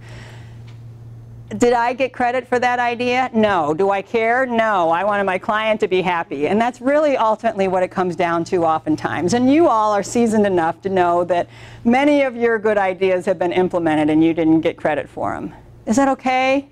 [SPEAKER 1] Did I get credit for that idea? No. Do I care? No. I wanted my client to be happy, and that's really ultimately what it comes down to oftentimes. And you all are seasoned enough to know that many of your good ideas have been implemented and you didn't get credit for them. Is that okay?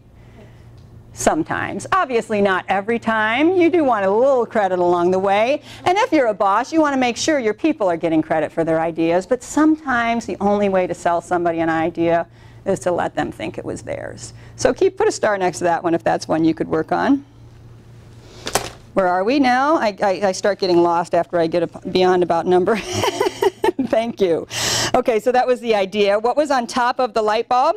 [SPEAKER 1] Sometimes. Obviously not every time. You do want a little credit along the way. And if you're a boss, you want to make sure your people are getting credit for their ideas. But sometimes the only way to sell somebody an idea is to let them think it was theirs. So put a star next to that one if that's one you could work on. Where are we now? I start getting lost after I get beyond about number. Thank you. Okay, so that was the idea. What was on top of the light bulb?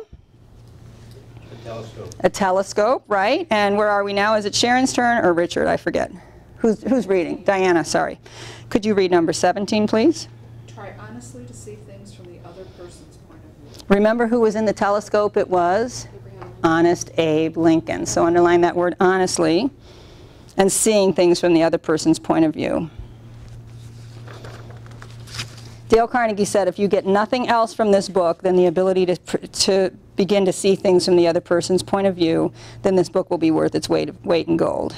[SPEAKER 6] Telescope.
[SPEAKER 1] A telescope, right? And where are we now? Is it Sharon's turn or Richard? I forget. Who's reading? Diana, sorry. Could you read number 17, please?
[SPEAKER 5] Try honestly to see things from the other person's point of view.
[SPEAKER 1] Remember who was in the telescope? It was Honest Abe Lincoln. So underline that word honestly, and seeing things from the other person's point of view. Dale Carnegie said, if you get nothing else from this book than the ability to begin to see things from the other person's point of view, then this book will be worth its weight in gold.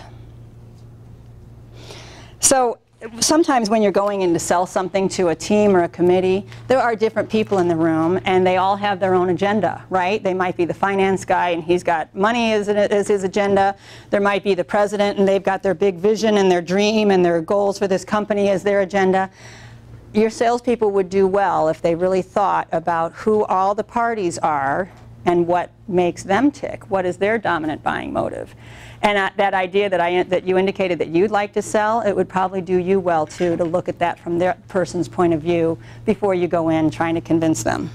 [SPEAKER 1] So sometimes when you're going in to sell something to a team or a committee, there are different people in the room, and they all have their own agenda, right? They might be the finance guy, and he's got money as his agenda. There might be the president, and they've got their big vision and their dream and their goals for this company as their agenda. Your salespeople would do well if they really thought about who all the parties are and what makes them tick. What is their dominant buying motive? And that idea that you indicated that you'd like to sell, it would probably do you well too to look at that from their person's point of view before you go in trying to convince them.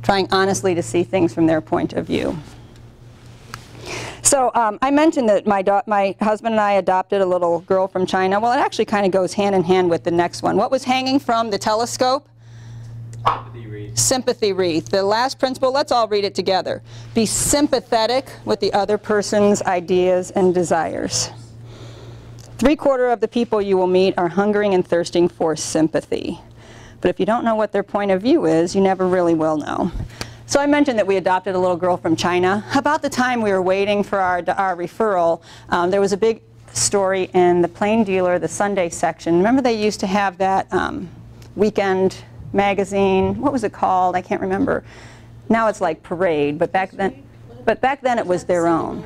[SPEAKER 1] Trying honestly to see things from their point of view. So I mentioned that my husband and I adopted a little girl from China. Well, it actually kind of goes hand in hand with the next one. What was hanging from the telescope?
[SPEAKER 6] Sympathy wreath.
[SPEAKER 1] Sympathy wreath. The last principle, let's all read it together. Be sympathetic with the other person's ideas and desires. 3/4 of the people you will meet are hungering and thirsting for sympathy. But if you don't know what their point of view is, you never really will know. So I mentioned that we adopted a little girl from China. About the time we were waiting for our referral, there was a big story in the Plain Dealer, the Sunday section. Remember they used to have that weekend magazine. What was it called? I can't remember. Now it's like Parade, but back then it was their own.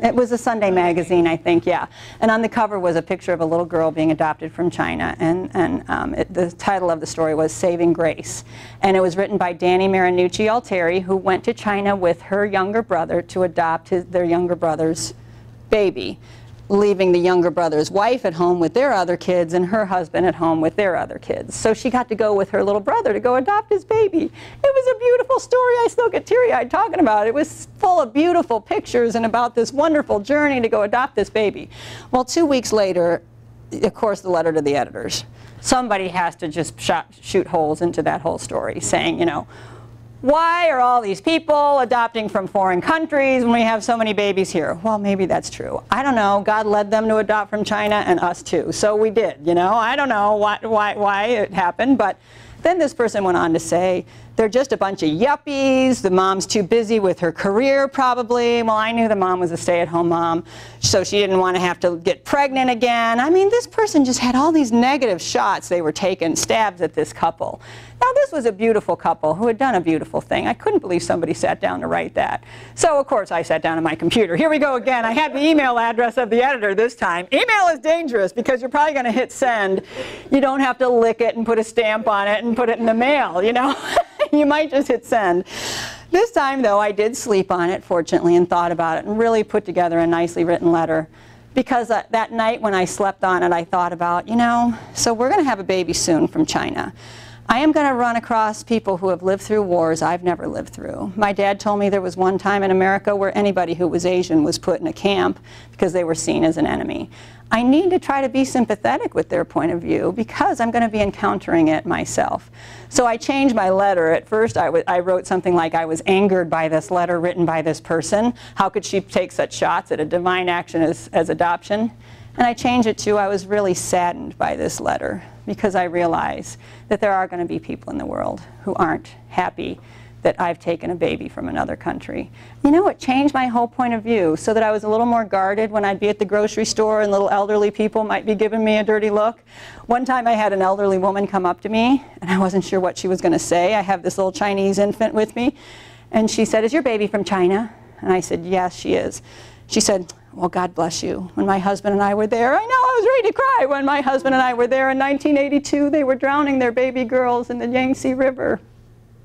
[SPEAKER 1] It was a Sunday magazine, I think, yeah. And on the cover was a picture of a little girl being adopted from China, and the title of the story was Saving Grace. And it was written by Danny Marinucci Alteri, who went to China with her younger brother to adopt their younger brother's baby, leaving the younger brother's wife at home with their other kids and her husband at home with their other kids. So she got to go with her little brother to go adopt his baby. It was a beautiful story. I still get teary-eyed talking about it. It was full of beautiful pictures and about this wonderful journey to go adopt this baby. Well, 2 weeks later, of course, the letter to the editors. Somebody has to just shoot holes into that whole story, saying, you know, why are all these people adopting from foreign countries when we have so many babies here? Well, maybe that's true. I don't know. God led them to adopt from China and us too. So we did, you know. I don't know why it happened. But then this person went on to say They're just a bunch of yuppies. The mom's too busy with her career probably. Well, I knew the mom was a stay-at-home mom, so she didn't want to have to get pregnant again. I mean, this person just had all these negative shots they were taking, stabs at this couple. Now, this was a beautiful couple who had done a beautiful thing. I couldn't believe somebody sat down to write that. So, of course, I sat down at my computer. Here we go again. I had the email address of the editor this time. Email is dangerous because you're probably going to hit send. You don't have to lick it and put a stamp on it and put it in the mail, you know. You might just hit send. This time, though, I did sleep on it, fortunately, and thought about it and really put together a nicely written letter. Because that night when I slept on it, I thought about, you know, so we're going to have a baby soon from China. I am going to run across people who have lived through wars I've never lived through. My dad told me there was one time in America where anybody who was Asian was put in a camp because they were seen as an enemy. I need to try to be sympathetic with their point of view because I'm going to be encountering it myself. So I changed my letter. At first I wrote something like, I was angered by this letter written by this person. How could she take such shots at a divine action as adoption? And I changed it to, I was really saddened by this letter because I realize that there are going to be people in the world who aren't happy that I've taken a baby from another country. You know, it changed my whole point of view so that I was a little more guarded when I'd be at the grocery store and little elderly people might be giving me a dirty look. One time I had an elderly woman come up to me and I wasn't sure what she was going to say. I have this little Chinese infant with me and she said, "Is your baby from China?" And I said, "Yes, she is." She said, "Well, God bless you. When my husband and I were there," I know, I was ready to cry. When my husband and I were there in 1982, they were drowning their baby girls in the Yangtze River.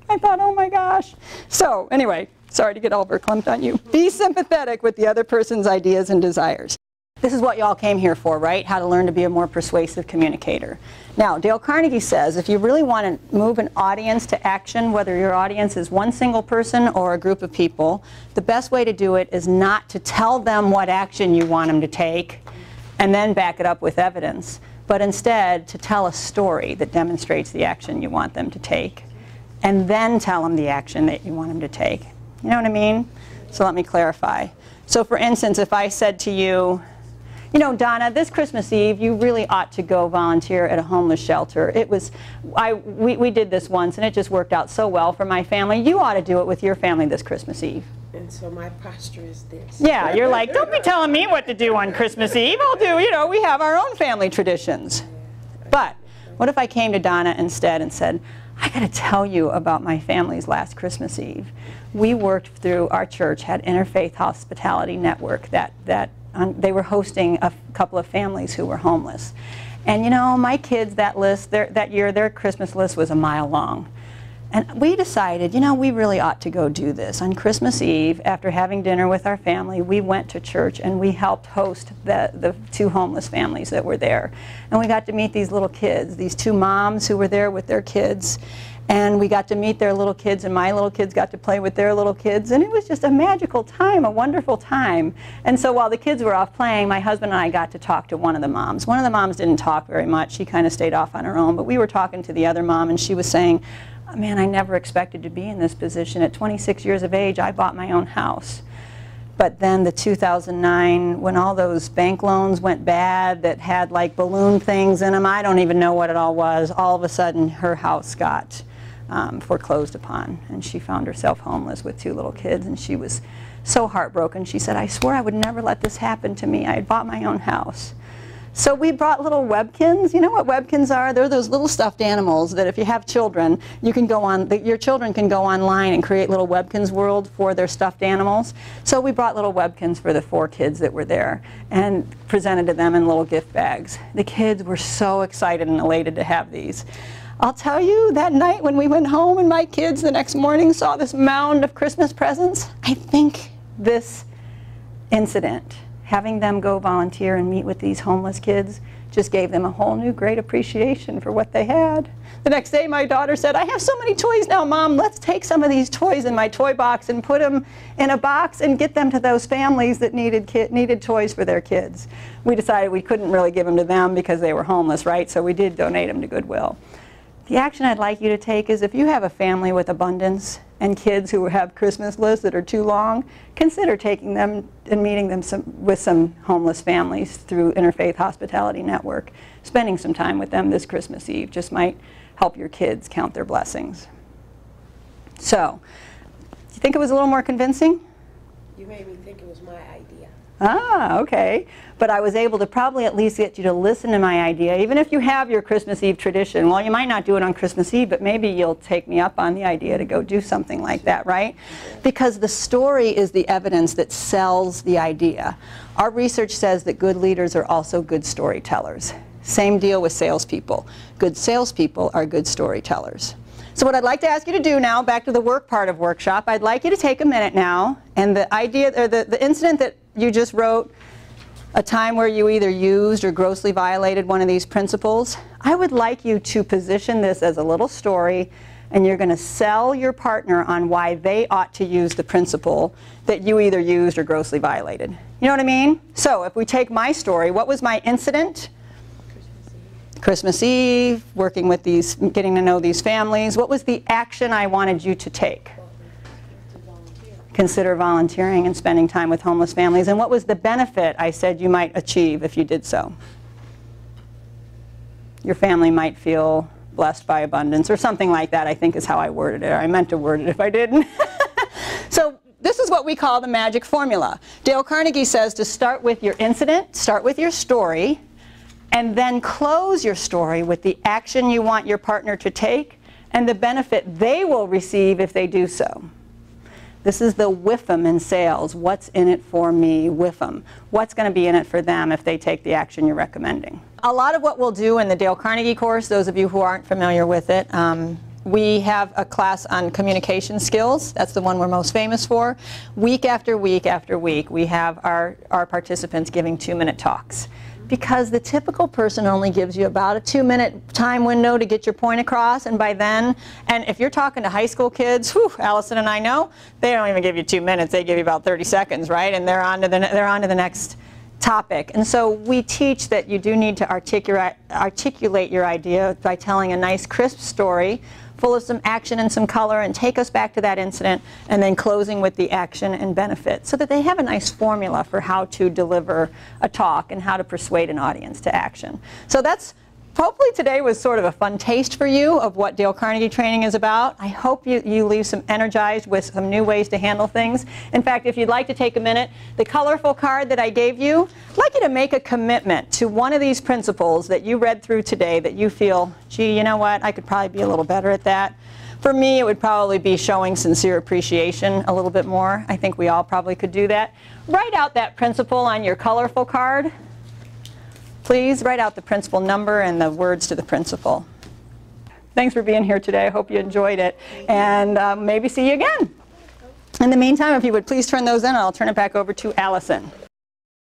[SPEAKER 1] I thought, oh my gosh. So anyway, sorry to get all verklempt on you. Be sympathetic with the other person's ideas and desires. This is what y'all came here for, right? How to learn to be a more persuasive communicator. Now, Dale Carnegie says if you really want to move an audience to action, whether your audience is one single person or a group of people, the best way to do it is not to tell them what action you want them to take and then back it up with evidence, but instead to tell a story that demonstrates the action you want them to take and then tell them the action that you want them to take. You know what I mean? So let me clarify. So for instance, if I said to you, you know, Donna, this Christmas Eve, you really ought to go volunteer at a homeless shelter. It was, we did this once, and it just worked out so well for my family. You ought to do it with your family this Christmas Eve.
[SPEAKER 3] And so my posture is this.
[SPEAKER 1] Yeah, you're like, don't be telling me what to do on Christmas Eve. I'll do, you know, we have our own family traditions. But what if I came to Donna instead and said, I got to tell you about my family's last Christmas Eve. We worked through, our church had Interfaith Hospitality Network that they were hosting a couple of families who were homeless. And you know, my kids, that year, their Christmas list was a mile long. And we decided, you know, we really ought to go do this. On Christmas Eve, after having dinner with our family, we went to church and we helped host the two homeless families that were there. And we got to meet these little kids, these two moms who were there with their kids. And we got to meet their little kids, and my little kids got to play with their little kids. And it was just a magical time, a wonderful time. And so while the kids were off playing, my husband and I got to talk to one of the moms. One of the moms didn't talk very much. She kind of stayed off on her own. But we were talking to the other mom, and she was saying, man, I never expected to be in this position. At 26 years of age, I bought my own house. But then the 2009, when all those bank loans went bad that had like balloon things in them, I don't even know what it all was, all of a sudden her house got foreclosed upon, and she found herself homeless with two little kids, and she was so heartbroken. She said, I swear I would never let this happen to me. I had bought my own house. So we brought little webkins. You know what webkins are? They're those little stuffed animals that if you have children, you can go on, your children can go online and create little webkins world for their stuffed animals. So we brought little webkins for the 4 kids that were there and presented to them in little gift bags. The kids were so excited and elated to have these. I'll tell you, that night when we went home and my kids the next morning saw this mound of Christmas presents, I think this incident, having them go volunteer and meet with these homeless kids, just gave them a whole new great appreciation for what they had. The next day my daughter said, I have so many toys now, Mom, let's take some of these toys in my toy box and put them in a box and get them to those families that needed toys for their kids. We decided we couldn't really give them to them because they were homeless, right? So we did donate them to Goodwill. The action I'd like you to take is if you have a family with abundance and kids who have Christmas lists that are too long, consider taking them and meeting them with some homeless families through Interfaith Hospitality Network. Spending some time with them this Christmas Eve just might help your kids count their blessings. So, do you think it was a little more convincing?
[SPEAKER 3] You made me think it was my idea.
[SPEAKER 1] Ah, okay. But I was able to probably at least get you to listen to my idea, even if you have your Christmas Eve tradition. Well, you might not do it on Christmas Eve, but maybe you'll take me up on the idea to go do something like that, right? Because the story is the evidence that sells the idea. Our research says that good leaders are also good storytellers. Same deal with salespeople. Good salespeople are good storytellers. So what I'd like to ask you to do now, back to the work part of workshop, I'd like you to take a minute now, and the idea, or the incident that you just wrote, a time where you either used or grossly violated one of these principles, I would like you to position this as a little story, and you're going to sell your partner on why they ought to use the principle that you either used or grossly violated. You know what I mean? So if we take my story, what was my incident? Christmas Eve, working with these, getting to know these families. What was the action I wanted you to take? Consider volunteering and spending time with homeless families. And what was the benefit I said you might achieve if you did so? Your family might feel blessed by abundance or something like that, I think is how I worded it. I meant to word it if I didn't. So this is what we call the magic formula. Dale Carnegie says to start with your incident, start with your story, and then close your story with the action you want your partner to take and the benefit they will receive if they do so. This is the WIFM in sales. What's in it for me? WIFM. What's going to be in it for them if they take the action you're recommending? A lot of what we'll do in the Dale Carnegie course, those of you who aren't familiar with it, we have a class on communication skills. That's the one we're most famous for. Week after week after week, we have our participants giving 2-minute talks. Because the typical person only gives you about a 2-minute time window to get your point across, and by then, and if you're talking to high school kids, whew, Allison and I know, they don't even give you 2 minutes, they give you about 30 seconds, right? And they're on to the next topic. And so we teach that you do need to articulate your idea by telling a nice crisp story full of some action and some color, and take us back to that incident, and then closing with the action and benefit, so that they have a nice formula for how to deliver a talk and how to persuade an audience to action. So that's, hopefully today was sort of a fun taste for you of what Dale Carnegie training is about. I hope you leave some energized with some new ways to handle things. In fact, if you'd like to take a minute, the colorful card that I gave you, I'd like you to make a commitment to one of these principles that you read through today that you feel, gee, you know what, I could probably be a little better at that. For me, it would probably be showing sincere appreciation a little bit more. I think we all probably could do that. Write out that principle on your colorful card. Please write out the principal number and the words to the principal. Thanks for being here today. I hope you enjoyed it. And maybe see you again. In the meantime, if you would please turn those in, I'll turn it back over to Allison.